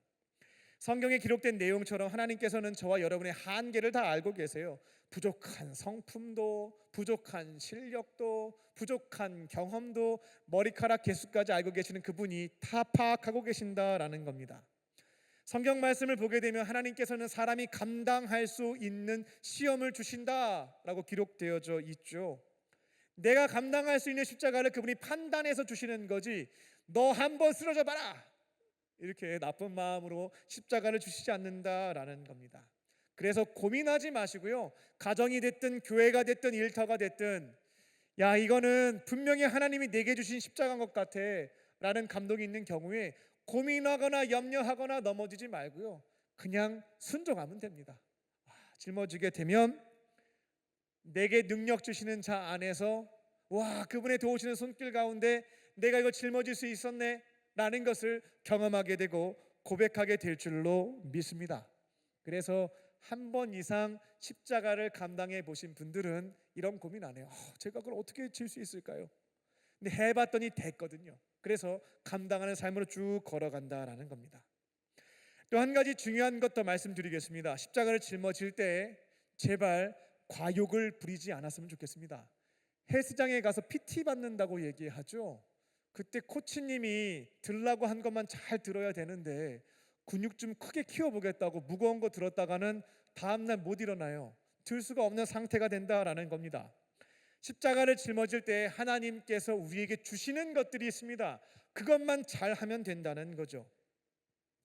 성경에 기록된 내용처럼 하나님께서는 저와 여러분의 한계를 다 알고 계세요. 부족한 성품도, 부족한 실력도, 부족한 경험도, 머리카락 개수까지 알고 계시는 그분이 다 파악하고 계신다라는 겁니다. 성경 말씀을 보게 되면 하나님께서는 사람이 감당할 수 있는 시험을 주신다라고 기록되어져 있죠. 내가 감당할 수 있는 십자가를 그분이 판단해서 주시는 거지, 너 한번 쓰러져 봐라 이렇게 나쁜 마음으로 십자가를 주시지 않는다라는 겁니다. 그래서 고민하지 마시고요. 가정이 됐든 교회가 됐든 일터가 됐든 야 이거는 분명히 하나님이 내게 주신 십자가인 것 같아 라는 감동이 있는 경우에 고민하거나 염려하거나 넘어지지 말고요. 그냥 순종하면 됩니다. 짊어지게 되면 내게 능력 주시는 자 안에서 와 그분의 도우시는 손길 가운데 내가 이걸 짊어질 수 있었네 라는 것을 경험하게 되고 고백하게 될 줄로 믿습니다. 그래서 한 번 이상 십자가를 감당해 보신 분들은 이런 고민 안 해요. 제가 그걸 어떻게 질 수 있을까요? 근데 해봤더니 됐거든요. 그래서 감당하는 삶으로 쭉 걸어간다라는 겁니다. 또 한 가지 중요한 것 더 말씀드리겠습니다. 십자가를 짊어질 때 제발 과욕을 부리지 않았으면 좋겠습니다. 헬스장에 가서 PT 받는다고 얘기하죠. 그때 코치님이 들라고 한 것만 잘 들어야 되는데 근육 좀 크게 키워보겠다고 무거운 거 들었다가는 다음날 못 일어나요. 들 수가 없는 상태가 된다라는 겁니다. 십자가를 짊어질 때 하나님께서 우리에게 주시는 것들이 있습니다. 그것만 잘하면 된다는 거죠.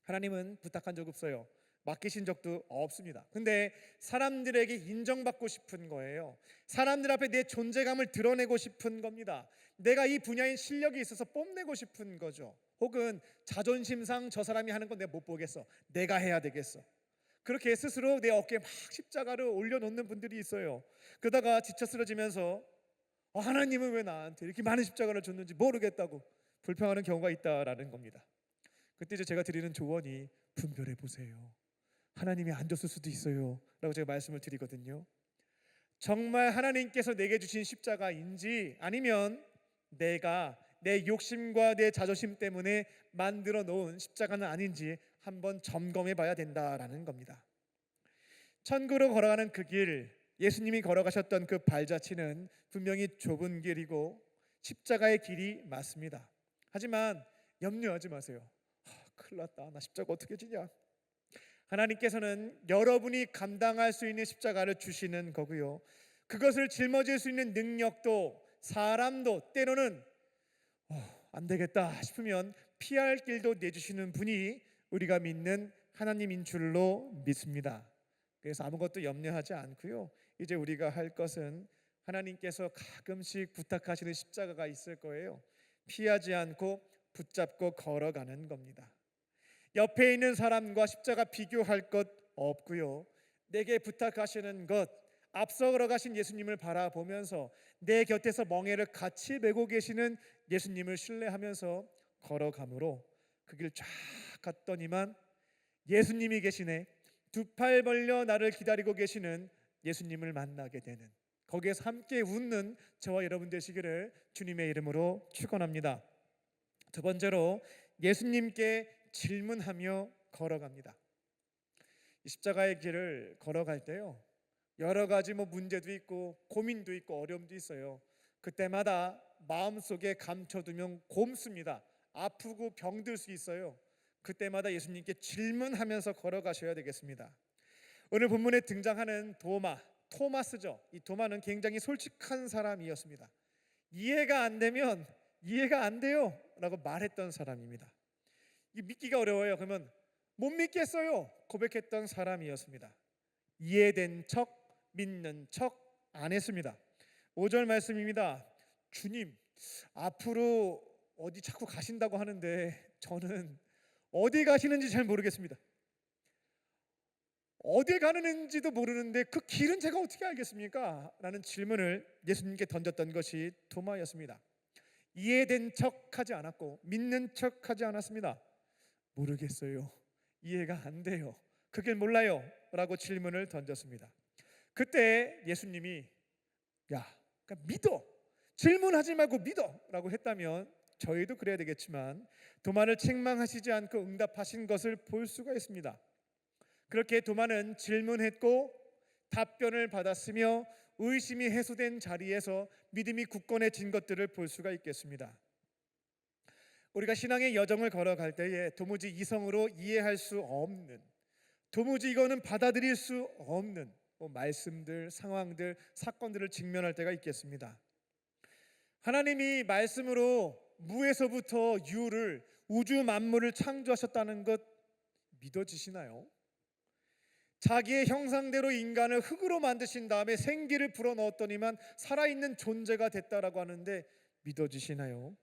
하나님은 부탁한 적 없어요. 맡기신 적도 없습니다. 근데 사람들에게 인정받고 싶은 거예요. 사람들 앞에 내 존재감을 드러내고 싶은 겁니다. 내가 이 분야인 실력이 있어서 뽐내고 싶은 거죠. 혹은 자존심상 저 사람이 하는 건 내가 못 보겠어. 내가 해야 되겠어. 그렇게 스스로 내 어깨에 막 십자가를 올려놓는 분들이 있어요. 그러다가 지쳐 쓰러지면서 하나님은 왜 나한테 이렇게 많은 십자가를 줬는지 모르겠다고 불평하는 경우가 있다라는 겁니다. 그때 이제 제가 드리는 조언이 분별해 보세요. 하나님이 안 줬을 수도 있어요 라고 제가 말씀을 드리거든요. 정말 하나님께서 내게 주신 십자가인지 아니면 내가 내 욕심과 내 자존심 때문에 만들어 놓은 십자가는 아닌지 한번 점검해 봐야 된다라는 겁니다. 천국으로 걸어가는 그 길, 예수님이 걸어가셨던 그 발자취는 분명히 좁은 길이고 십자가의 길이 맞습니다. 하지만 염려하지 마세요. 큰일 났다. 나 십자가 어떻게 지냐. 하나님께서는 여러분이 감당할 수 있는 십자가를 주시는 거고요. 그것을 짊어질 수 있는 능력도 사람도 때로는 안 되겠다 싶으면 피할 길도 내주시는 분이 우리가 믿는 하나님인 줄로 믿습니다. 그래서 아무것도 염려하지 않고요. 이제 우리가 할 것은 하나님께서 가끔씩 부탁하시는 십자가가 있을 거예요. 피하지 않고 붙잡고 걸어가는 겁니다. 옆에 있는 사람과 십자가 비교할 것 없고요. 내게 부탁하시는 것, 앞서 걸어가신 예수님을 바라보면서 내 곁에서 멍에를 같이 메고 계시는 예수님을 신뢰하면서 걸어가므로 그 길 쫙 갔더니만 예수님이 계시네. 두 팔 벌려 나를 기다리고 계시는 예수님을 만나게 되는, 거기에서 함께 웃는 저와 여러분 되시기를 주님의 이름으로 축원합니다. 두 번째로 예수님께 질문하며 걸어갑니다. 이 십자가의 길을 걸어갈 때요, 여러 가지 문제도 있고 고민도 있고 어려움도 있어요. 그때마다 마음속에 감춰두면 곰습니다. 아프고 병들 수 있어요. 그때마다 예수님께 질문하면서 걸어가셔야 되겠습니다. 오늘 본문에 등장하는 토마스죠. 이 토마는 굉장히 솔직한 사람이었습니다. 이해가 안 되면 이해가 안 돼요 라고 말했던 사람입니다. 믿기가 어려워요. 그러면 못 믿겠어요 고백했던 사람이었습니다. 이해된 척, 믿는 척 안 했습니다. 5절 말씀입니다. 주님, 앞으로 어디 자꾸 가신다고 하는데 저는 어디 가시는지 잘 모르겠습니다. 어디 가는지도 모르는데 그 길은 제가 어떻게 알겠습니까? 라는 질문을 예수님께 던졌던 것이 도마였습니다. 이해된 척하지 않았고 믿는 척하지 않았습니다. 모르겠어요. 이해가 안 돼요. 그 길 몰라요 라고 질문을 던졌습니다. 그때 예수님이 그러니까 믿어, 질문하지 말고 믿어 라고 했다면 저희도 그래야 되겠지만 도마를 책망하시지 않고 응답하신 것을 볼 수가 있습니다. 그렇게 도마는 질문했고 답변을 받았으며 의심이 해소된 자리에서 믿음이 굳건해진 것들을 볼 수가 있겠습니다. 우리가 신앙의 여정을 걸어갈 때에 도무지 이성으로 이해할 수 없는, 도무지 이거는 받아들일 수 없는 말씀들, 상황들, 사건들을 직면할 때가 있겠습니다. 하나님이 말씀으로 무에서부터 유를, 우주 만물을 창조하셨다는 것 믿어지시나요? 자기의 형상대로 인간을 흙으로 만드신 다음에 생기를 불어넣었더니만 살아있는 존재가 됐다라고 하는데 믿어지시나요?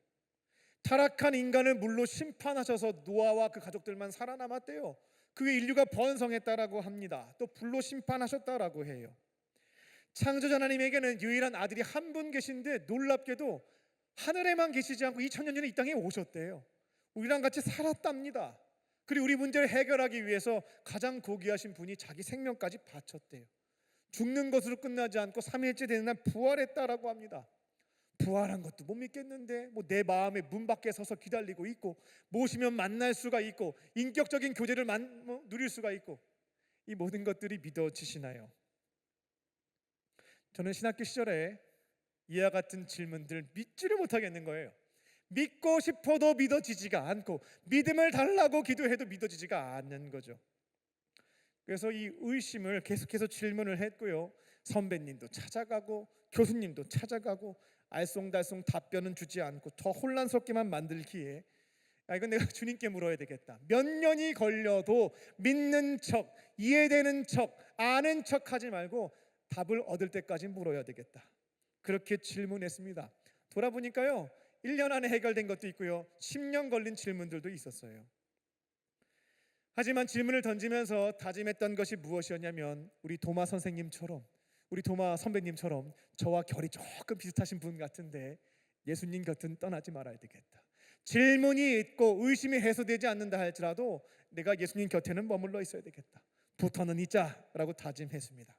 타락한 인간을 물로 심판하셔서 노아와 그 가족들만 살아남았대요. 그 후에 인류가 번성했다라고 합니다. 또 불로 심판하셨다라고 해요. 창조자 하나님에게는 유일한 아들이 한 분 계신데 놀랍게도 하늘에만 계시지 않고 2000년 전에 이 땅에 오셨대요. 우리랑 같이 살았답니다. 그리고 우리 문제를 해결하기 위해서 가장 고귀하신 분이 자기 생명까지 바쳤대요. 죽는 것으로 끝나지 않고 3일째 되는 날 부활했다라고 합니다. 부활한 것도 못 믿겠는데 내 마음의 문 밖에 서서 기다리고 있고 모시면 만날 수가 있고 인격적인 교제를 누릴 수가 있고 이 모든 것들이 믿어지시나요? 저는 신학교 시절에 이와 같은 질문들 믿지를 못하겠는 거예요. 믿고 싶어도 믿어지지가 않고 믿음을 달라고 기도해도 믿어지지가 않는 거죠. 그래서 이 의심을 계속해서 질문을 했고요. 선배님도 찾아가고 교수님도 찾아가고 알쏭달쏭 답변은 주지 않고 더 혼란스럽게만 만들기에 이건 내가 주님께 물어야 되겠다. 몇 년이 걸려도 믿는 척, 이해되는 척, 아는 척 하지 말고 답을 얻을 때까지 물어야 되겠다. 그렇게 질문했습니다. 돌아보니까요 1년 안에 해결된 것도 있고요 10년 걸린 질문들도 있었어요. 하지만 질문을 던지면서 다짐했던 것이 무엇이었냐면 우리 도마 선생님처럼 우리 도마 선배님처럼 저와 결이 조금 비슷하신 분 같은데 예수님 곁은 떠나지 말아야 되겠다. 질문이 있고 의심이 해소되지 않는다 할지라도 내가 예수님 곁에는 머물러 있어야 되겠다. 붙어는 있자라고 다짐했습니다.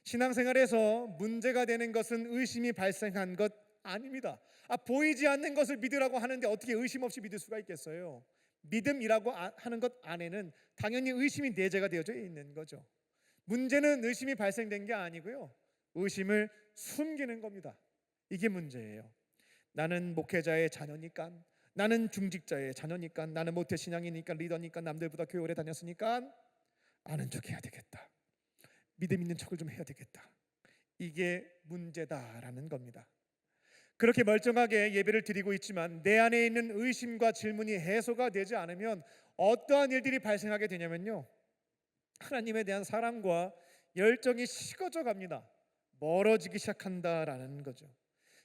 신앙생활에서 문제가 되는 것은 의심이 발생한 것 아닙니다. 보이지 않는 것을 믿으라고 하는데 어떻게 의심 없이 믿을 수가 있겠어요? 믿음이라고 하는 것 안에는 당연히 의심이 내재가 되어져 있는 거죠. 문제는 의심이 발생된 게 아니고요 의심을 숨기는 겁니다. 이게 문제예요. 나는 목회자의 자녀니까, 나는 중직자의 자녀니까, 나는 모태 신앙이니까, 리더니까, 남들보다 교회 오래 다녔으니까 아는 척 해야 되겠다. 믿음 있는 척을 좀 해야 되겠다. 이게 문제다라는 겁니다. 그렇게 멀쩡하게 예배를 드리고 있지만 내 안에 있는 의심과 질문이 해소가 되지 않으면 어떠한 일들이 발생하게 되냐면요 하나님에 대한 사랑과 열정이 식어져 갑니다. 멀어지기 시작한다라는 거죠.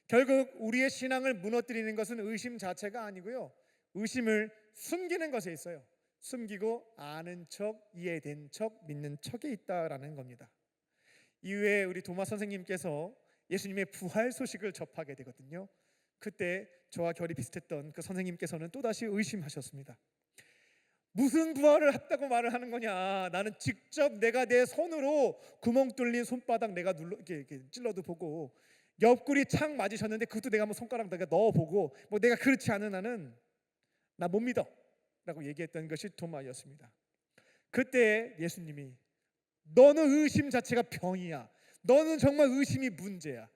결국 우리의 신앙을 무너뜨리는 것은 의심 자체가 아니고요 의심을 숨기는 것에 있어요. 숨기고 아는 척, 이해된 척, 믿는 척에 있다라는 겁니다. 이후에 우리 도마 선생님께서 예수님의 부활 소식을 접하게 되거든요. 그때 저와 결이 비슷했던 그 선생님께서는 또다시 의심하셨습니다. 무슨 부활을 했다고 말을 하는 거냐? 나는 직접 내가 내 손으로 구멍 뚫린 손바닥 내가 이렇게 찔러도 보고 옆구리 창 맞으셨는데 그것도 내가 손가락 내가 넣어보고 내가 그렇지 않은 한은 나 못 믿어 라고 얘기했던 것이 도마였습니다. 그때 예수님이 너는 의심 자체가 병이야. 너는 정말 의심이 문제야.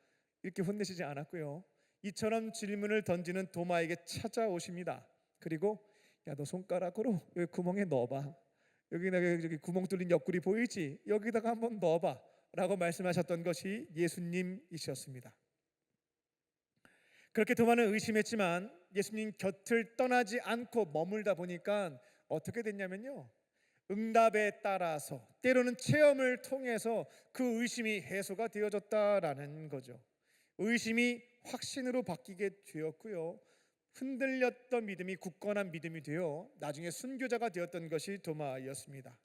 이렇게 혼내시지 않았고요. 이처럼 질문을 던지는 도마에게 찾아오십니다. 그리고 야, 너 손가락으로 여기 구멍에 넣어봐. 여기 구멍 뚫린 옆구리 보이지? 여기다가 한번 넣어봐 라고 말씀하셨던 것이 예수님이셨습니다. 그렇게 도마는 의심했지만 예수님 곁을 떠나지 않고 머물다 보니까 어떻게 됐냐면요 응답에 따라서 때로는 체험을 통해서 그 의심이 해소가 되어졌다라는 거죠. 의심이 확신으로 바뀌게 되었고요 흔들렸던 믿음이 굳건한 믿음이 되어 나중에 순교자가 되었던 것이 도마였습니다.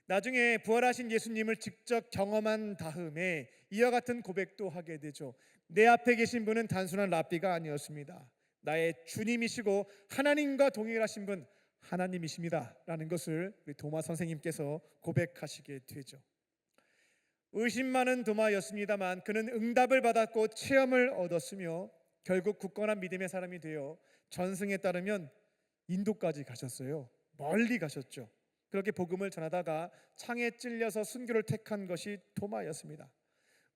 나중에 부활하신 예수님을 직접 경험한 다음에 이와 같은 고백도 하게 되죠. 내 앞에 계신 분은 단순한 랍비가 아니었습니다. 나의 주님이시고 하나님과 동일하신 분 하나님이십니다 라는 것을 우리 도마 선생님께서 고백하시게 되죠. 의심 많은 도마였습니다만 그는 응답을 받았고 체험을 얻었으며 결국 굳건한 믿음의 사람이 되어 전승에 따르면 인도까지 가셨어요. 멀리 가셨죠. 그렇게 복음을 전하다가 창에 찔려서 순교를 택한 것이 도마였습니다.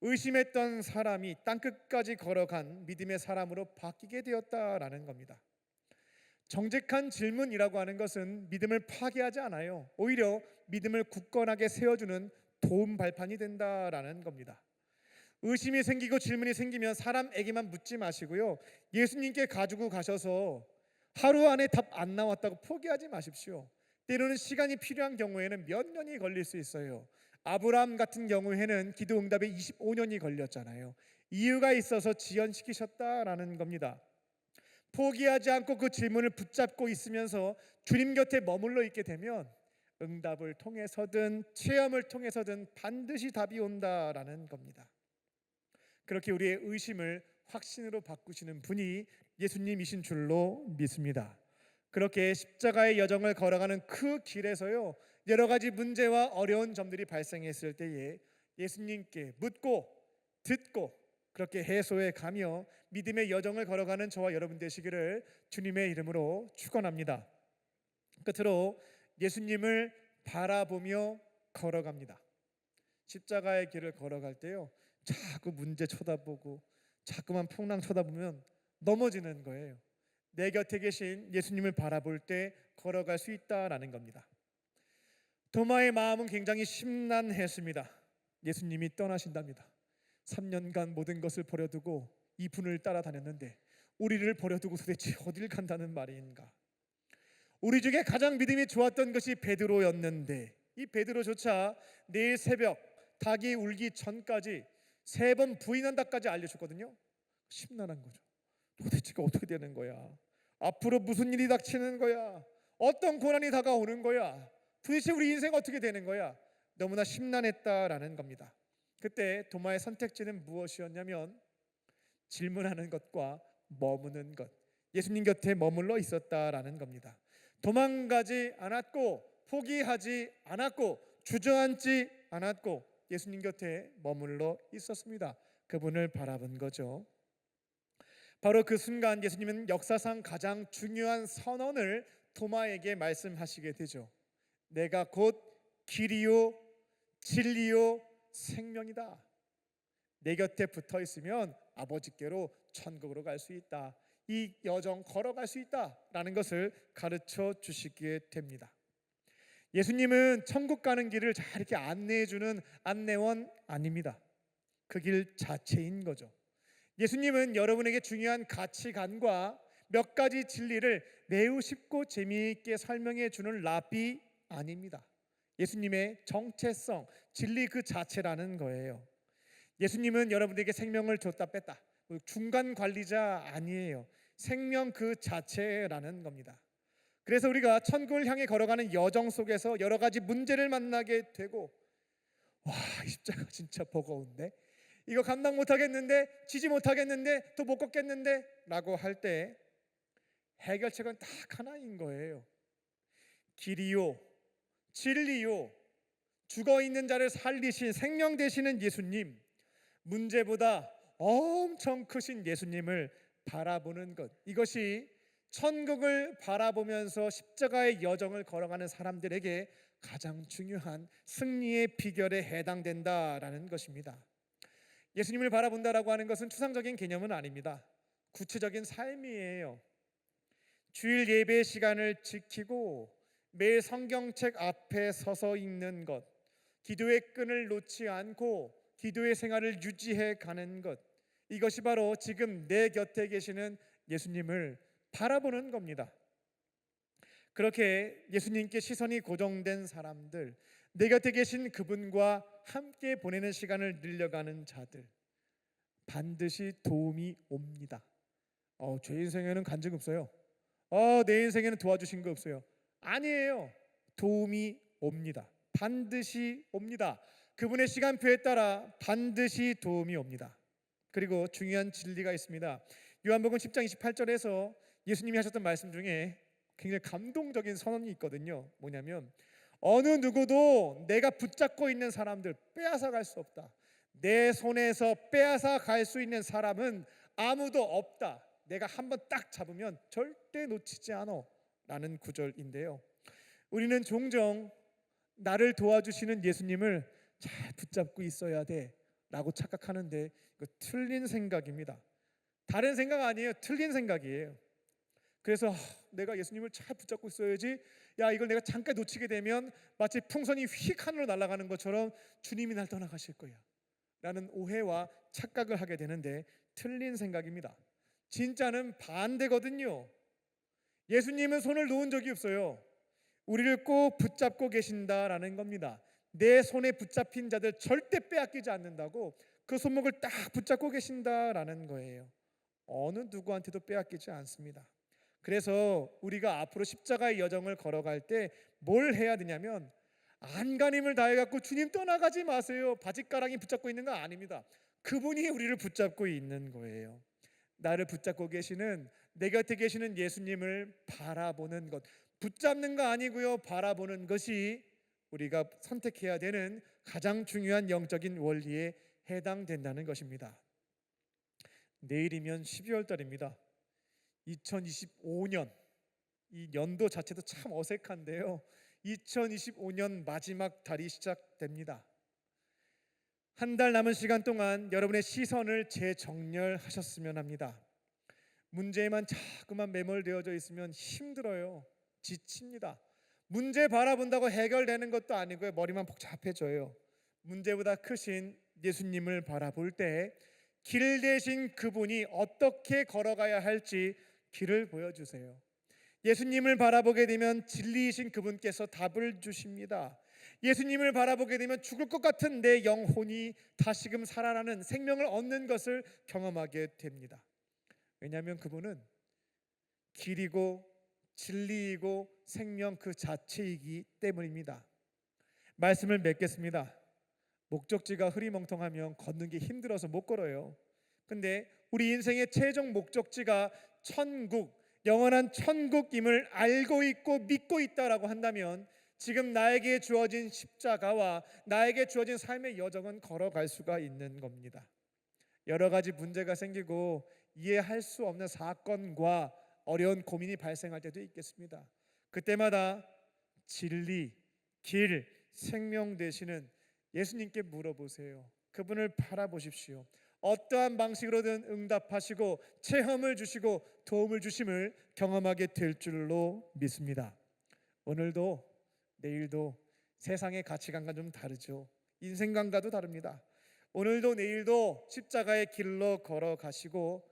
의심했던 사람이 땅끝까지 걸어간 믿음의 사람으로 바뀌게 되었다라는 겁니다. 정직한 질문이라고 하는 것은 믿음을 파괴하지 않아요. 오히려 믿음을 굳건하게 세워주는 도움 발판이 된다라는 겁니다. 의심이 생기고 질문이 생기면 사람에게만 묻지 마시고요 예수님께 가지고 가셔서 하루 안에 답 안 나왔다고 포기하지 마십시오. 때로는 시간이 필요한 경우에는 몇 년이 걸릴 수 있어요. 아브라함 같은 경우에는 기도 응답에 25년이 걸렸잖아요. 이유가 있어서 지연시키셨다라는 겁니다. 포기하지 않고 그 질문을 붙잡고 있으면서 주님 곁에 머물러 있게 되면 응답을 통해서든 체험을 통해서든 반드시 답이 온다라는 겁니다. 그렇게 우리의 의심을 확신으로 바꾸시는 분이 예수님이신 줄로 믿습니다. 그렇게 십자가의 여정을 걸어가는 그 길에서요, 여러 가지 문제와 어려운 점들이 발생했을 때에 예수님께 묻고 듣고 그렇게 해소해 가며 믿음의 여정을 걸어가는 저와 여러분 되시기를 주님의 이름으로 축원합니다. 끝으로 예수님을 바라보며 걸어갑니다. 십자가의 길을 걸어갈 때요, 자꾸 문제 쳐다보고 자꾸만 풍랑 쳐다보면 넘어지는 거예요. 내 곁에 계신 예수님을 바라볼 때 걸어갈 수 있다라는 겁니다. 도마의 마음은 굉장히 심란했습니다. 예수님이 떠나신답니다. 3년간 모든 것을 버려두고 이분을 따라다녔는데 우리를 버려두고 도대체 어딜 간다는 말인가? 우리 중에 가장 믿음이 좋았던 것이 베드로였는데 이 베드로조차 내일 새벽 닭이 울기 전까지 3번 부인한다까지 알려줬거든요. 심란한 거죠. 도대체가 어떻게 되는 거야? 앞으로 무슨 일이 닥치는 거야? 어떤 고난이 다가오는 거야? 도대체 우리 인생 어떻게 되는 거야? 너무나 심란했다라는 겁니다. 그때 도마의 선택지는 무엇이었냐면 질문하는 것과 머무는 것, 예수님 곁에 머물러 있었다라는 겁니다. 도망가지 않았고 포기하지 않았고 주저앉지 않았고 예수님 곁에 머물러 있었습니다. 그분을 바라본 거죠. 바로 그 순간 예수님은 역사상 가장 중요한 선언을 도마에게 말씀하시게 되죠. 내가 곧 길이요 진리요 생명이다. 내 곁에 붙어 있으면 아버지께로 천국으로 갈 수 있다. 이 여정 걸어갈 수 있다라는 것을 가르쳐 주시게 됩니다. 예수님은 천국 가는 길을 잘 이렇게 안내해 주는 안내원 아닙니다. 그 길 자체인 거죠. 예수님은 여러분에게 중요한 가치관과 몇 가지 진리를 매우 쉽고 재미있게 설명해 주는 랍비 아닙니다. 예수님의 정체성, 진리 그 자체라는 거예요. 예수님은 여러분에게 생명을 줬다 뺐다, 중간 관리자 아니에요. 생명 그 자체라는 겁니다. 그래서 우리가 천국을 향해 걸어가는 여정 속에서 여러 가지 문제를 만나게 되고, 와, 이 십자가 진짜 버거운데, 이거 감당 못하겠는데, 지지 못하겠는데, 또 못 걷겠는데 라고 할 때 해결책은 딱 하나인 거예요. 길이요 진리요 죽어있는 자를 살리신 생명 되시는 예수님, 문제보다 엄청 크신 예수님을 바라보는 것, 이것이 천국을 바라보면서 십자가의 여정을 걸어가는 사람들에게 가장 중요한 승리의 비결에 해당된다라는 것입니다. 예수님을 바라본다라고 하는 것은 추상적인 개념은 아닙니다. 구체적인 삶이에요. 주일 예배 시간을 지키고 매일 성경책 앞에 서서 읽는 것, 기도의 끈을 놓지 않고 기도의 생활을 유지해 가는 것, 이것이 바로 지금 내 곁에 계시는 예수님을 바라보는 겁니다. 그렇게 예수님께 시선이 고정된 사람들, 내 곁에 계신 그분과 함께 보내는 시간을 늘려가는 자들, 반드시 도움이 옵니다. 제 인생에는 간 적 없어요. 내 인생에는 도와주신 거 없어요. 아니에요. 도움이 옵니다. 반드시 옵니다. 그분의 시간표에 따라 반드시 도움이 옵니다. 그리고 중요한 진리가 있습니다. 요한복음 10장 28절에서 예수님이 하셨던 말씀 중에 굉장히 감동적인 선언이 있거든요. 뭐냐면 어느 누구도 내가 붙잡고 있는 사람들 빼앗아 갈 수 없다. 내 손에서 빼앗아 갈 수 있는 사람은 아무도 없다. 내가 한번 딱 잡으면 절대 놓치지 않아 라는 구절인데요. 우리는 종종 나를 도와주시는 예수님을 잘 붙잡고 있어야 돼 라고 착각하는데 이거 틀린 생각입니다. 다른 생각 아니에요. 틀린 생각이에요. 그래서 내가 예수님을 잘 붙잡고 있어야지, 이걸 내가 잠깐 놓치게 되면 마치 풍선이 휙 하늘로 날아가는 것처럼 주님이 날 떠나가실 거야 라는 오해와 착각을 하게 되는데 틀린 생각입니다. 진짜는 반대거든요. 예수님은 손을 놓은 적이 없어요. 우리를 꼭 붙잡고 계신다라는 겁니다. 내 손에 붙잡힌 자들 절대 빼앗기지 않는다고 그 손목을 딱 붙잡고 계신다라는 거예요. 어느 누구한테도 빼앗기지 않습니다. 그래서 우리가 앞으로 십자가의 여정을 걸어갈 때 뭘 해야 되냐면 안간힘을 다해 갖고 주님 떠나가지 마세요. 바짓가랑이 붙잡고 있는 거 아닙니다. 그분이 우리를 붙잡고 있는 거예요. 나를 붙잡고 계시는 내 곁에 계시는 예수님을 바라보는 것, 붙잡는 거 아니고요. 바라보는 것이 우리가 선택해야 되는 가장 중요한 영적인 원리에 해당된다는 것입니다. 내일이면 12월 달입니다. 2025년 이 연도 자체도 참 어색한데요. 2025년 마지막 달이 시작됩니다. 한 달 남은 시간 동안 여러분의 시선을 재정렬하셨으면 합니다. 문제에만 자꾸만 매몰되어져 있으면 힘들어요. 지칩니다. 문제 바라본다고 해결되는 것도 아니고요. 머리만 복잡해져요. 문제보다 크신 예수님을 바라볼 때 길 대신 그분이 어떻게 걸어가야 할지 길을 보여주세요. 예수님을 바라보게 되면 진리이신 그분께서 답을 주십니다. 예수님을 바라보게 되면 죽을 것 같은 내 영혼이 다시금 살아나는 생명을 얻는 것을 경험하게 됩니다. 왜냐하면 그분은 길이고 진리이고 생명 그 자체이기 때문입니다. 말씀을 맺겠습니다. 목적지가 흐리멍텅하면 걷는 게 힘들어서 못 걸어요. 근데 우리 인생의 최종 목적지가 천국, 영원한 천국임을 알고 있고 믿고 있다라고 한다면 지금 나에게 주어진 십자가와 나에게 주어진 삶의 여정은 걸어갈 수가 있는 겁니다. 여러 가지 문제가 생기고 이해할 수 없는 사건과 어려운 고민이 발생할 때도 있겠습니다. 그때마다 진리, 길, 생명 되시는 예수님께 물어보세요. 그분을 바라보십시오. 어떠한 방식으로든 응답하시고 체험을 주시고 도움을 주심을 경험하게 될 줄로 믿습니다. 오늘도 내일도 세상의 가치관과 좀 다르죠. 인생관과도 다릅니다. 오늘도 내일도 십자가의 길로 걸어가시고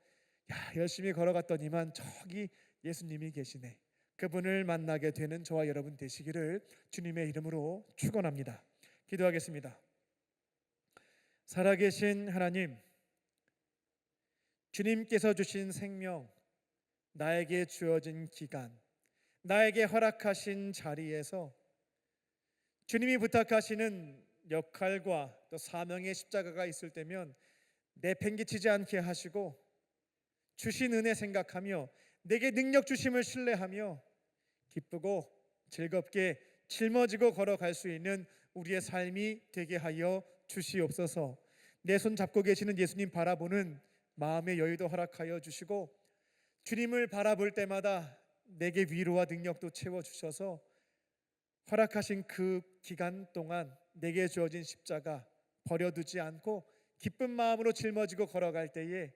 열심히 걸어갔더니만 저기 예수님이 계시네. 그분을 만나게 되는 저와 여러분 되시기를 주님의 이름으로 축원합니다. 기도하겠습니다. 살아계신 하나님, 주님께서 주신 생명, 나에게 주어진 기간, 나에게 허락하신 자리에서 주님이 부탁하시는 역할과 또 사명의 십자가가 있을 때면 내팽개치지 않게 하시고 주신 은혜 생각하며 내게 능력 주심을 신뢰하며 기쁘고 즐겁게 짊어지고 걸어갈 수 있는 우리의 삶이 되게 하여 주시옵소서. 내 손 잡고 계시는 예수님 바라보는 마음의 여유도 허락하여 주시고 주님을 바라볼 때마다 내게 위로와 능력도 채워주셔서 허락하신 그 기간 동안 내게 주어진 십자가 버려두지 않고 기쁜 마음으로 짊어지고 걸어갈 때에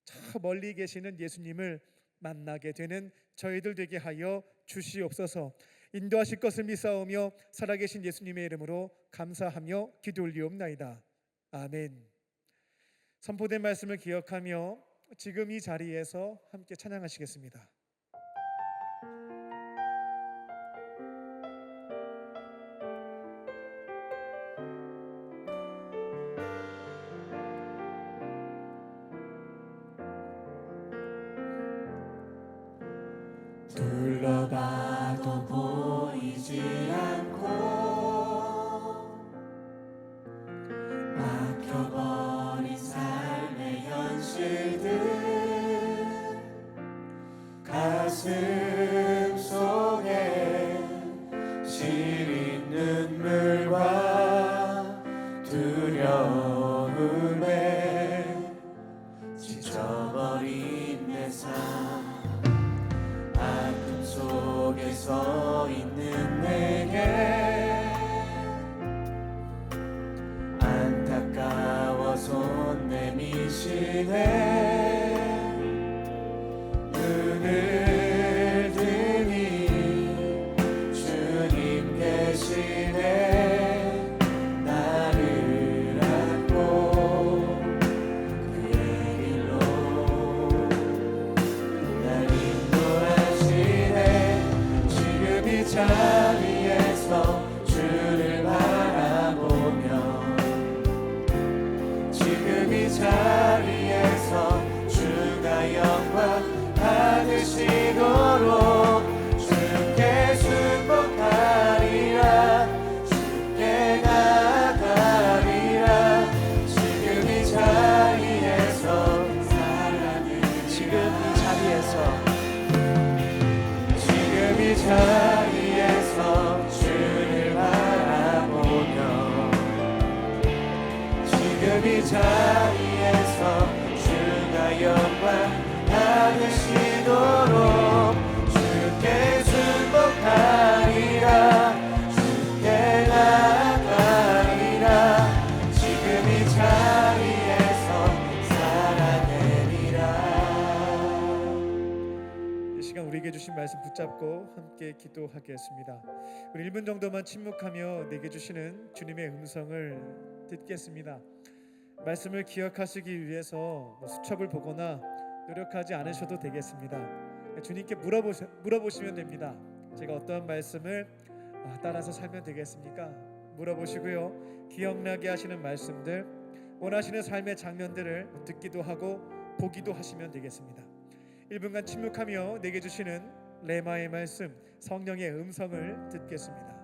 저 멀리 계시는 예수님을 만나게 되는 저희들 되게 하여 주시옵소서. 인도하실 것을 믿사오며 살아계신 예수님의 이름으로 감사하며 기도 올리옵나이다. 아멘. 선포된 말씀을 기억하며 지금 이 자리에서 함께 찬양하시겠습니다. 둘러봐도 보이지 않고 막혀버린 삶의 현실들 가슴 속에 시린 눈물과 두려움에 지쳐버린 내 삶 속에 서 있는 내게 안타까워 손 내미시네. 눈을 드니 주님 계시네. 나를 안고 그의 길로 날 인도하시네. 지금 이 자리 이 자리에서 주가 영광 받으시도록 주께 순복하리라 주께 나아가리라 지금 이 자리에서 살아내리라. 이 시간 우리에게 주신 말씀 붙잡고 함께 기도하겠습니다. 우리 1분 정도만 침묵하며 내게 주시는 주님의 음성을 듣겠습니다. 말씀을 기억하시기 위해서 수첩을 보거나 노력하지 않으셔도 되겠습니다. 주님께 물어보시면 됩니다. 제가 어떠한 말씀을 따라서 살면 되겠습니까? 물어보시고요. 기억나게 하시는 말씀들, 원하시는 삶의 장면들을 듣기도 하고 보기도 하시면 되겠습니다. 1분간 침묵하며 내게 주시는 레마의 말씀, 성령의 음성을 듣겠습니다.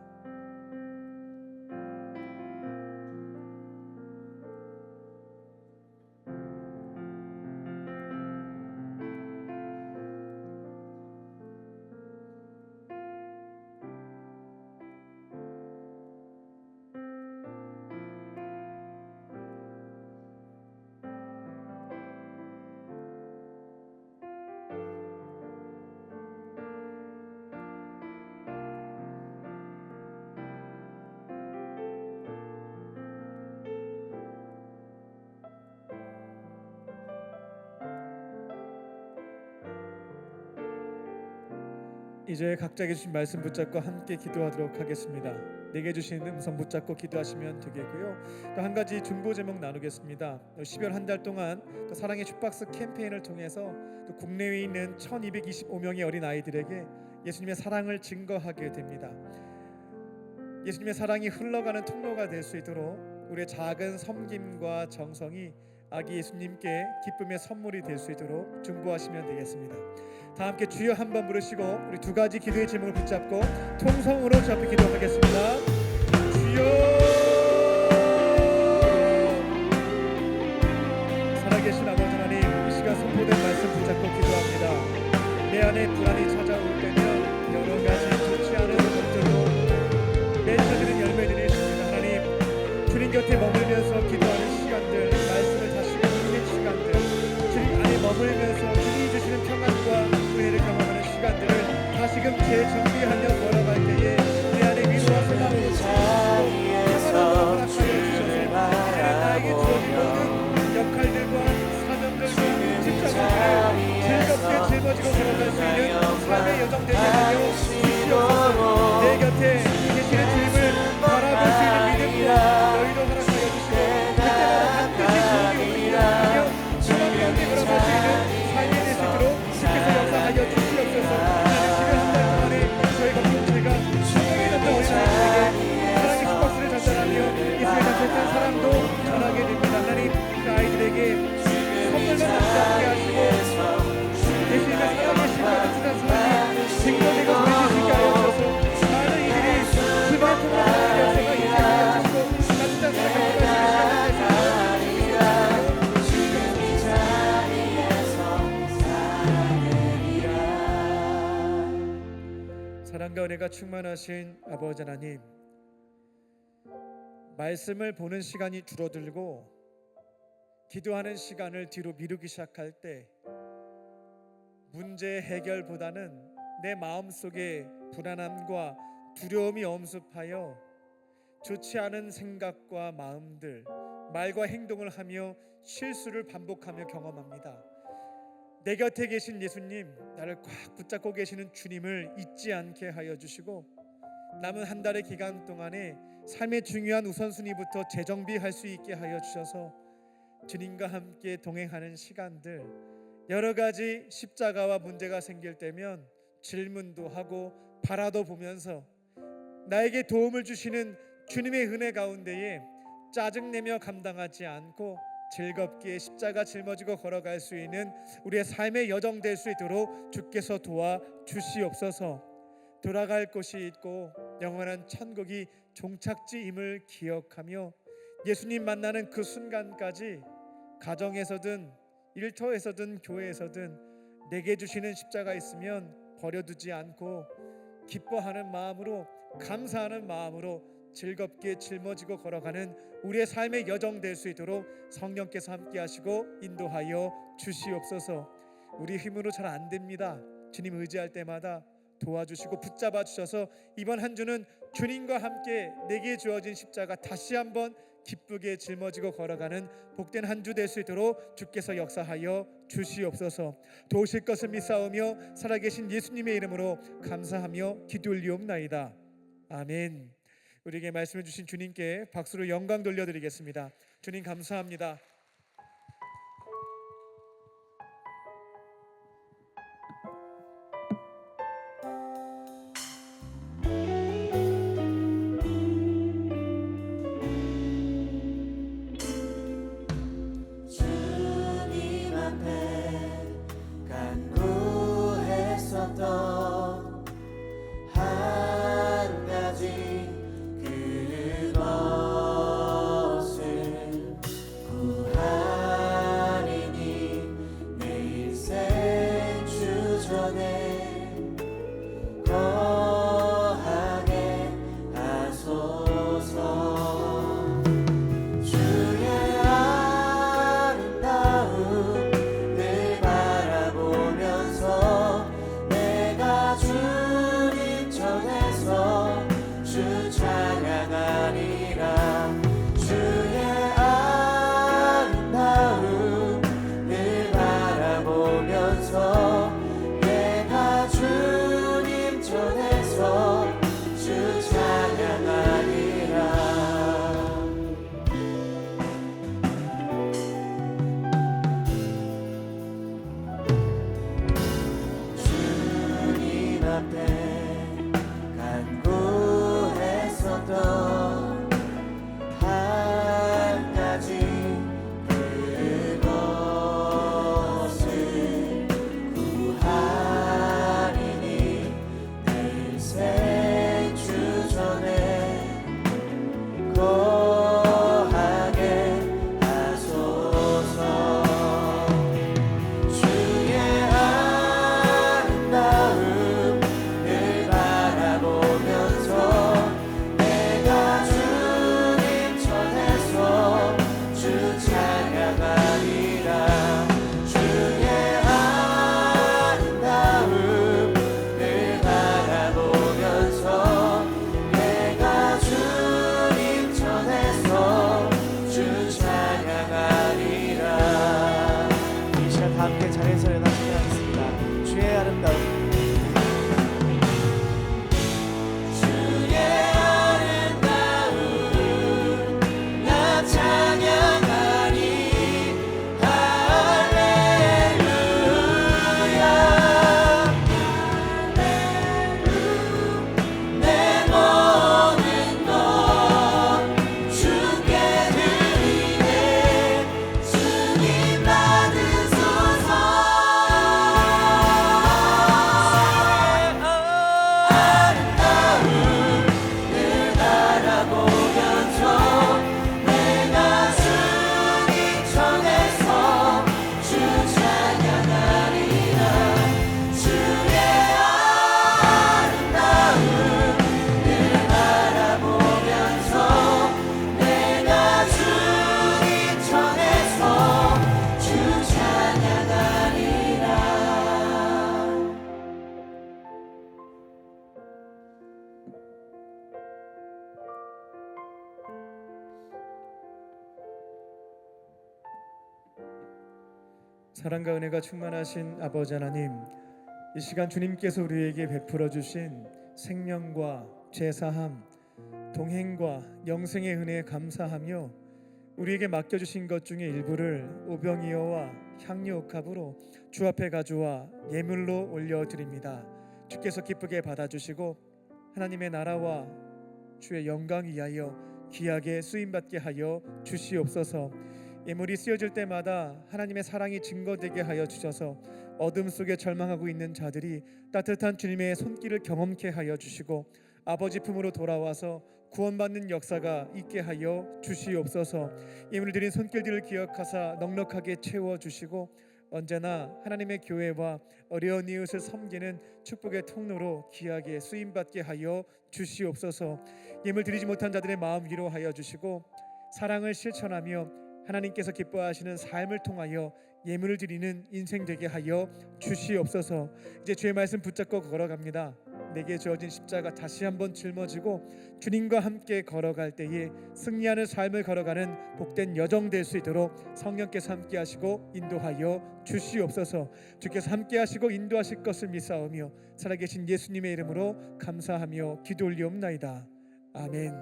이제 각자에게 주신 말씀 붙잡고 함께 기도하도록 하겠습니다. 내게 주신 음성 붙잡고 기도하시면 되겠고요. 또 한 가지 중보 제목 나누겠습니다. 12월 한 달 동안 또 사랑의 슈박스 캠페인을 통해서 또 국내에 있는 1225명의 어린 아이들에게 예수님의 사랑을 증거하게 됩니다. 예수님의 사랑이 흘러가는 통로가 될 수 있도록 우리의 작은 섬김과 정성이 아기 예수님께 기쁨의 선물이 될 수 있도록 중보하시면 되겠습니다. 다 함께 주여 한번 부르시고 우리 두 가지 기도의 제목을 붙잡고 통성으로 주 앞에 기도하겠습니다. 주여, 살아계신 아버지 하나님, 이 시간 선포된 말씀 붙잡고 기도합니다. 내 안에 불안이 찾아올 때면 여러 가지 좋지 않은 것들로 맺혀지는 열매들이 있습니다. 하나님, 주님 곁에 머물면서 기도하는 시간들, 말씀을 다시 읽는 시간들, 주님 안에 머물면서 주님이 주시는 평안과 은혜를 경험하는 시간들을 다시금 재정비하며 걸어갈 때에 내 안에 위로와 소망을 자리에서 주를 나에게 주어진 모든 역할들과 사명들과 직장들을 즐겁게 짊어지고 걸어갈 수 있는 삶의 여정 되게 하여 주시옵소서. 내 곁에 계시는 주님을 바라볼 수 있는 믿음과 너희도 허락하여 주시고 그때마다 반드시 도움이 오리하며 소망 가운데 걸어갈 수 있는 삶이 될 수 있도록 주께서 역사하여 주시옵소서. 나는 지금 한 달 동안에 저희가 공동체가 성공해졌던 어린아이들에게 사랑의 슈박스를 전달하며 예수의 전체한 사랑도 전하게 됩니다. 하나님, 그 아이들에게 선물과 남자하게 하시고 예수님의 사랑의 신과를 주는 사랑이 증거되고 보여줄 수 있게 하여 주셔서 많은 이들이 주님의 통로로 하나님의 역사가 있게 하여 주시고 따뜻한 사랑을 경험할 수 있는 사랑과 은혜가 충만하신 아버지 하나님, 말씀을 보는 시간이 줄어들고 기도하는 시간을 뒤로 미루기 시작할 때 문제 해결보다는 내 마음속에 불안함과 두려움이 엄습하여 좋지 않은 생각과 마음들, 말과 행동을 하며 실수를 반복하며 경험합니다. 내 곁에 계신 예수님, 나를 꽉 붙잡고 계시는 주님을 잊지 않게 하여 주시고 남은 한 달의 기간 동안에 삶의 중요한 우선순위부터 재정비할 수 있게 하여 주셔서 주님과 함께 동행하는 시간들, 여러 가지 십자가와 문제가 생길 때면 질문도 하고 바라도 보면서 나에게 도움을 주시는 주님의 은혜 가운데에 짜증내며 감당하지 않고 즐겁게 십자가 짊어지고 걸어갈 수 있는 우리의 삶의 여정 될 수 있도록 주께서 도와 주시옵소서. 돌아갈 곳이 있고 영원한 천국이 종착지임을 기억하며 예수님 만나는 그 순간까지 가정에서든 일터에서든 교회에서든 내게 주시는 십자가 있으면 버려두지 않고 기뻐하는 마음으로, 감사하는 마음으로 즐겁게 짊어지고 걸어가는 우리의 삶의 여정 될 수 있도록 성령께서 함께 하시고 인도하여 주시옵소서. 우리 힘으로 잘 안 됩니다. 주님 의지할 때마다 도와주시고 붙잡아 주셔서 이번 한 주는 주님과 함께 내게 주어진 십자가 다시 한번 기쁘게 짊어지고 걸어가는 복된 한 주 될 수 있도록 주께서 역사하여 주시옵소서. 도우실 것을 믿사오며 살아계신 예수님의 이름으로 감사하며 기도 올리옵나이다. 아멘. 우리에게 말씀해 주신 주님께 박수로 영광 돌려드리겠습니다. 주님 감사합니다. 주님 앞에 간구했었던 한 가지 그것을 구하리니 내 일생 주전에 거하게 하소서. 주의 아름다움을 바라보면서 내가 주님 전에서 주 찬양하리라. 주의 아름다움을 바라보면서 내가 주님 전에서 주 찬양하리라. 주님 앞에 간구했었던 한 가지 그것을 구하리니 내 일생 주전에 거하게 하소서. 주의 아름다움을 바라보면서 내가 주님 전에서 주 찬양하리라. 주의 아름다움을 바라보면서 내가 주님 전에서 주 찬양하리라. 이 시간 다 함께 자리에서 일어나 찬양하겠습니다. 주의 아름다움. 주의 아름다움 나 찬양하리. 할렐루야. 내 모든 것 주께 드리네. 주님 받으소서. 아름다움을 바라보면서 내가 주님 전에서 주 찬양하리라. 주의 아름다움을 바라보면서 내가 주님 전에서 주 찬양하리라. 사랑과 은혜가 충만하신 아버지 하나님, 이 시간 주님께서 우리에게 베풀어 주신 생명과 제사함, 동행과 영생의 은혜에 감사하며 우리에게 맡겨주신 것 중에 일부를 오병이어와 향유 옥합으로 주 앞에 가져와 예물로 올려드립니다. 주께서 기쁘게 받아주시고 하나님의 나라와 주의 영광 위하여 귀하게 쓰임받게 하여 주시옵소서. 예물이 쓰여질 때마다 하나님의 사랑이 증거되게 하여 주셔서 어둠 속에 절망하고 있는 자들이 따뜻한 주님의 손길을 경험케 하여 주시고 아버지 품으로 돌아와서 구원받는 역사가 있게 하여 주시옵소서. 예물을 드린 손길들을 기억하사 넉넉하게 채워주시고 언제나 하나님의 교회와 어려운 이웃을 섬기는 축복의 통로로 귀하게 쓰임받게 하여 주시옵소서. 예물 드리지 못한 자들의 마음 위로하여 주시고 사랑을 실천하며 하나님께서 기뻐하시는 삶을 통하여 예물을 드리는 인생 되게 하여 주시옵소서. 이제 주의 말씀 붙잡고 걸어갑니다. 내게 주어진 십자가 다시 한번 짊어지고 주님과 함께 걸어갈 때에 승리하는 삶을 걸어가는 복된 여정 될 수 있도록 성령께서 함께 하시고 인도하여 주시옵소서. 주께서 함께 하시고 인도하실 것을 믿사오며 살아계신 예수님의 이름으로 감사하며 기도 올리옵나이다. 아멘.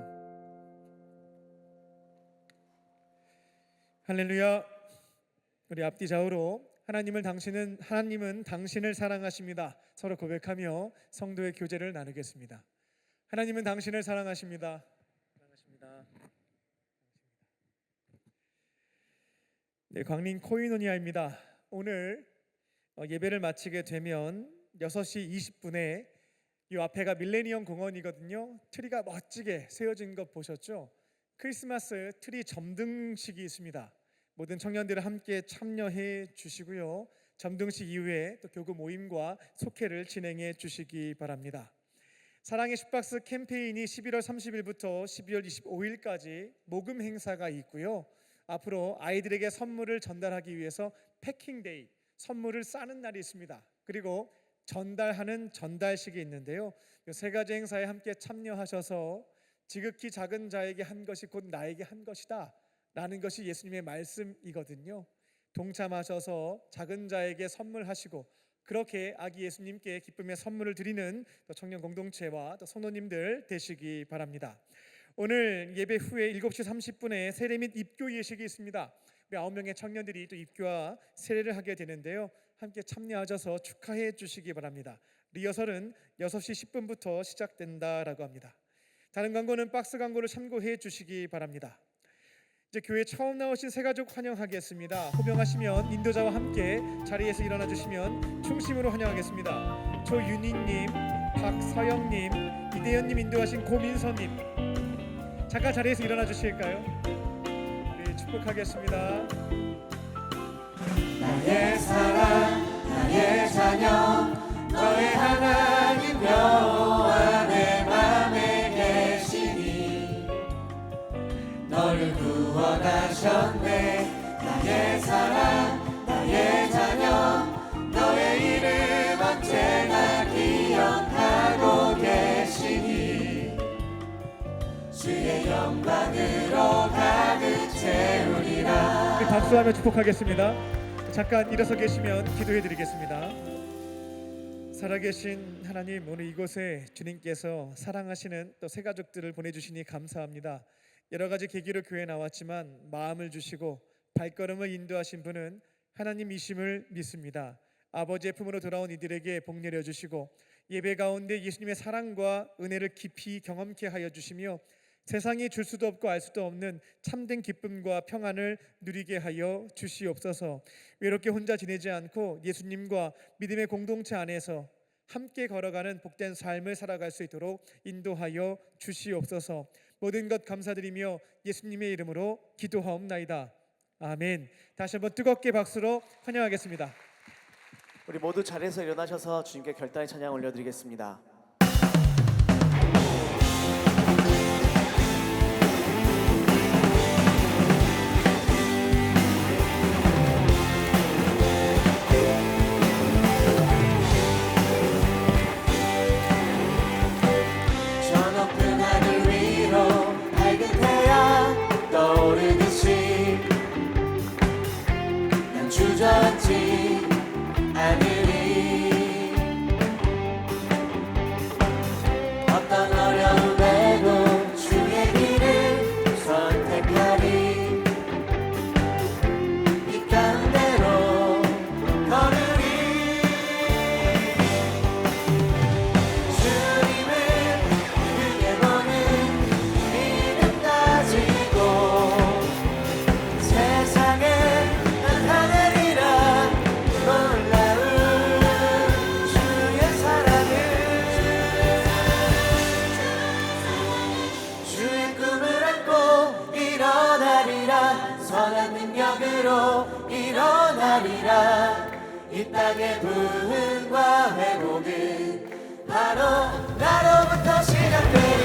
할렐루야. 우리 앞뒤 좌우로 하나님은 당신을 사랑하십니다. 서로 고백하며 성도의 교제를 나누겠습니다. 하나님은 당신을 사랑하십니다. 네, 광림 코이노니아입니다. 오늘 예배를 마치게 되면 6시 20분에 이 앞에가 밀레니엄 공원이거든요. 트리가 멋지게 세워진 것 보셨죠? 크리스마스 트리 점등식이 있습니다. 모든 청년들을 함께 참여해 주시고요. 점등식 이후에 또 교구 모임과 속회를 진행해 주시기 바랍니다. 사랑의 슈박스 캠페인이 11월 30일부터 12월 25일까지 모금 행사가 있고요. 앞으로 아이들에게 선물을 전달하기 위해서 패킹데이, 선물을 싸는 날이 있습니다. 그리고 전달하는 전달식이 있는데요. 이 세 가지 행사에 함께 참여하셔서 지극히 작은 자에게 한 것이 곧 나에게 한 것이다 라는 것이 예수님의 말씀이거든요. 동참하셔서 작은 자에게 선물하시고 그렇게 아기 예수님께 기쁨의 선물을 드리는 또 청년 공동체와 또 성도님들 되시기 바랍니다. 오늘 예배 후에 7시 30분에 세례 및 입교 예식이 있습니다. 우리 9명의 청년들이 또 입교와 세례를 하게 되는데요. 함께 참여하셔서 축하해 주시기 바랍니다. 리허설은 6시 10분부터 시작된다라고 합니다. 다른 광고는 박스 광고를 참고해 주시기 바랍니다. 이제 교회 처음 나오신 새가족 환영하겠습니다. 호명하시면 인도자와 함께 자리에서 일어나 주시면 충심으로 환영하겠습니다. 조윤희님, 박서영님, 이대현님 인도하신 고민서님 잠깐 자리에서 일어나 주실까요? 네, 축복하겠습니다. 나의 사랑 나의 자녀 너의 하나님 여호와 내 맘에 계시니 너를 구원하셨네. 나의 사랑 나의 자녀 너의 이름 언제나 기억하고 계시니 주의 영광으로 가득 채우리라. 우리 박수하며 축복하겠습니다. 잠깐 일어서 계시면 기도해 드리겠습니다. 살아계신 하나님, 오늘 이곳에 주님께서 사랑하시는 또 새 가족들을 보내주시니 감사합니다. 여러 가지 계기로 교회에 나왔지만 마음을 주시고 발걸음을 인도하신 분은 하나님이심을 믿습니다. 아버지의 품으로 돌아온 이들에게 복 내려주시고 예배 가운데 예수님의 사랑과 은혜를 깊이 경험케 하여 주시며 세상이 줄 수도 없고 알 수도 없는 참된 기쁨과 평안을 누리게 하여 주시옵소서. 외롭게 혼자 지내지 않고 예수님과 믿음의 공동체 안에서 함께 걸어가는 복된 삶을 살아갈 수 있도록 인도하여 주시옵소서. 모든 것 감사드리며 예수님의 이름으로 기도하옵나이다. 아멘. 다시 한번 뜨겁게 박수로 환영하겠습니다. 우리 모두 자리에서 일어나셔서 주님께 결단의 찬양 올려드리겠습니다. 저 높은 하늘 위로 밝은 태양 떠오르듯이 난 주저앉지 않으리. 어떤 어려움에도 주의 길을 선택하리. 이 가운데로 걸으리. 주님을 크게 보는 믿음 가지고 세상에 나타내리라. 놀라운 주의 사랑을 주의 꿈을 안고 일어나리라. 선한 능력으로 일어나리라. 아니라 이 땅의 부흥과 회복은 바로 나로부터 시작돼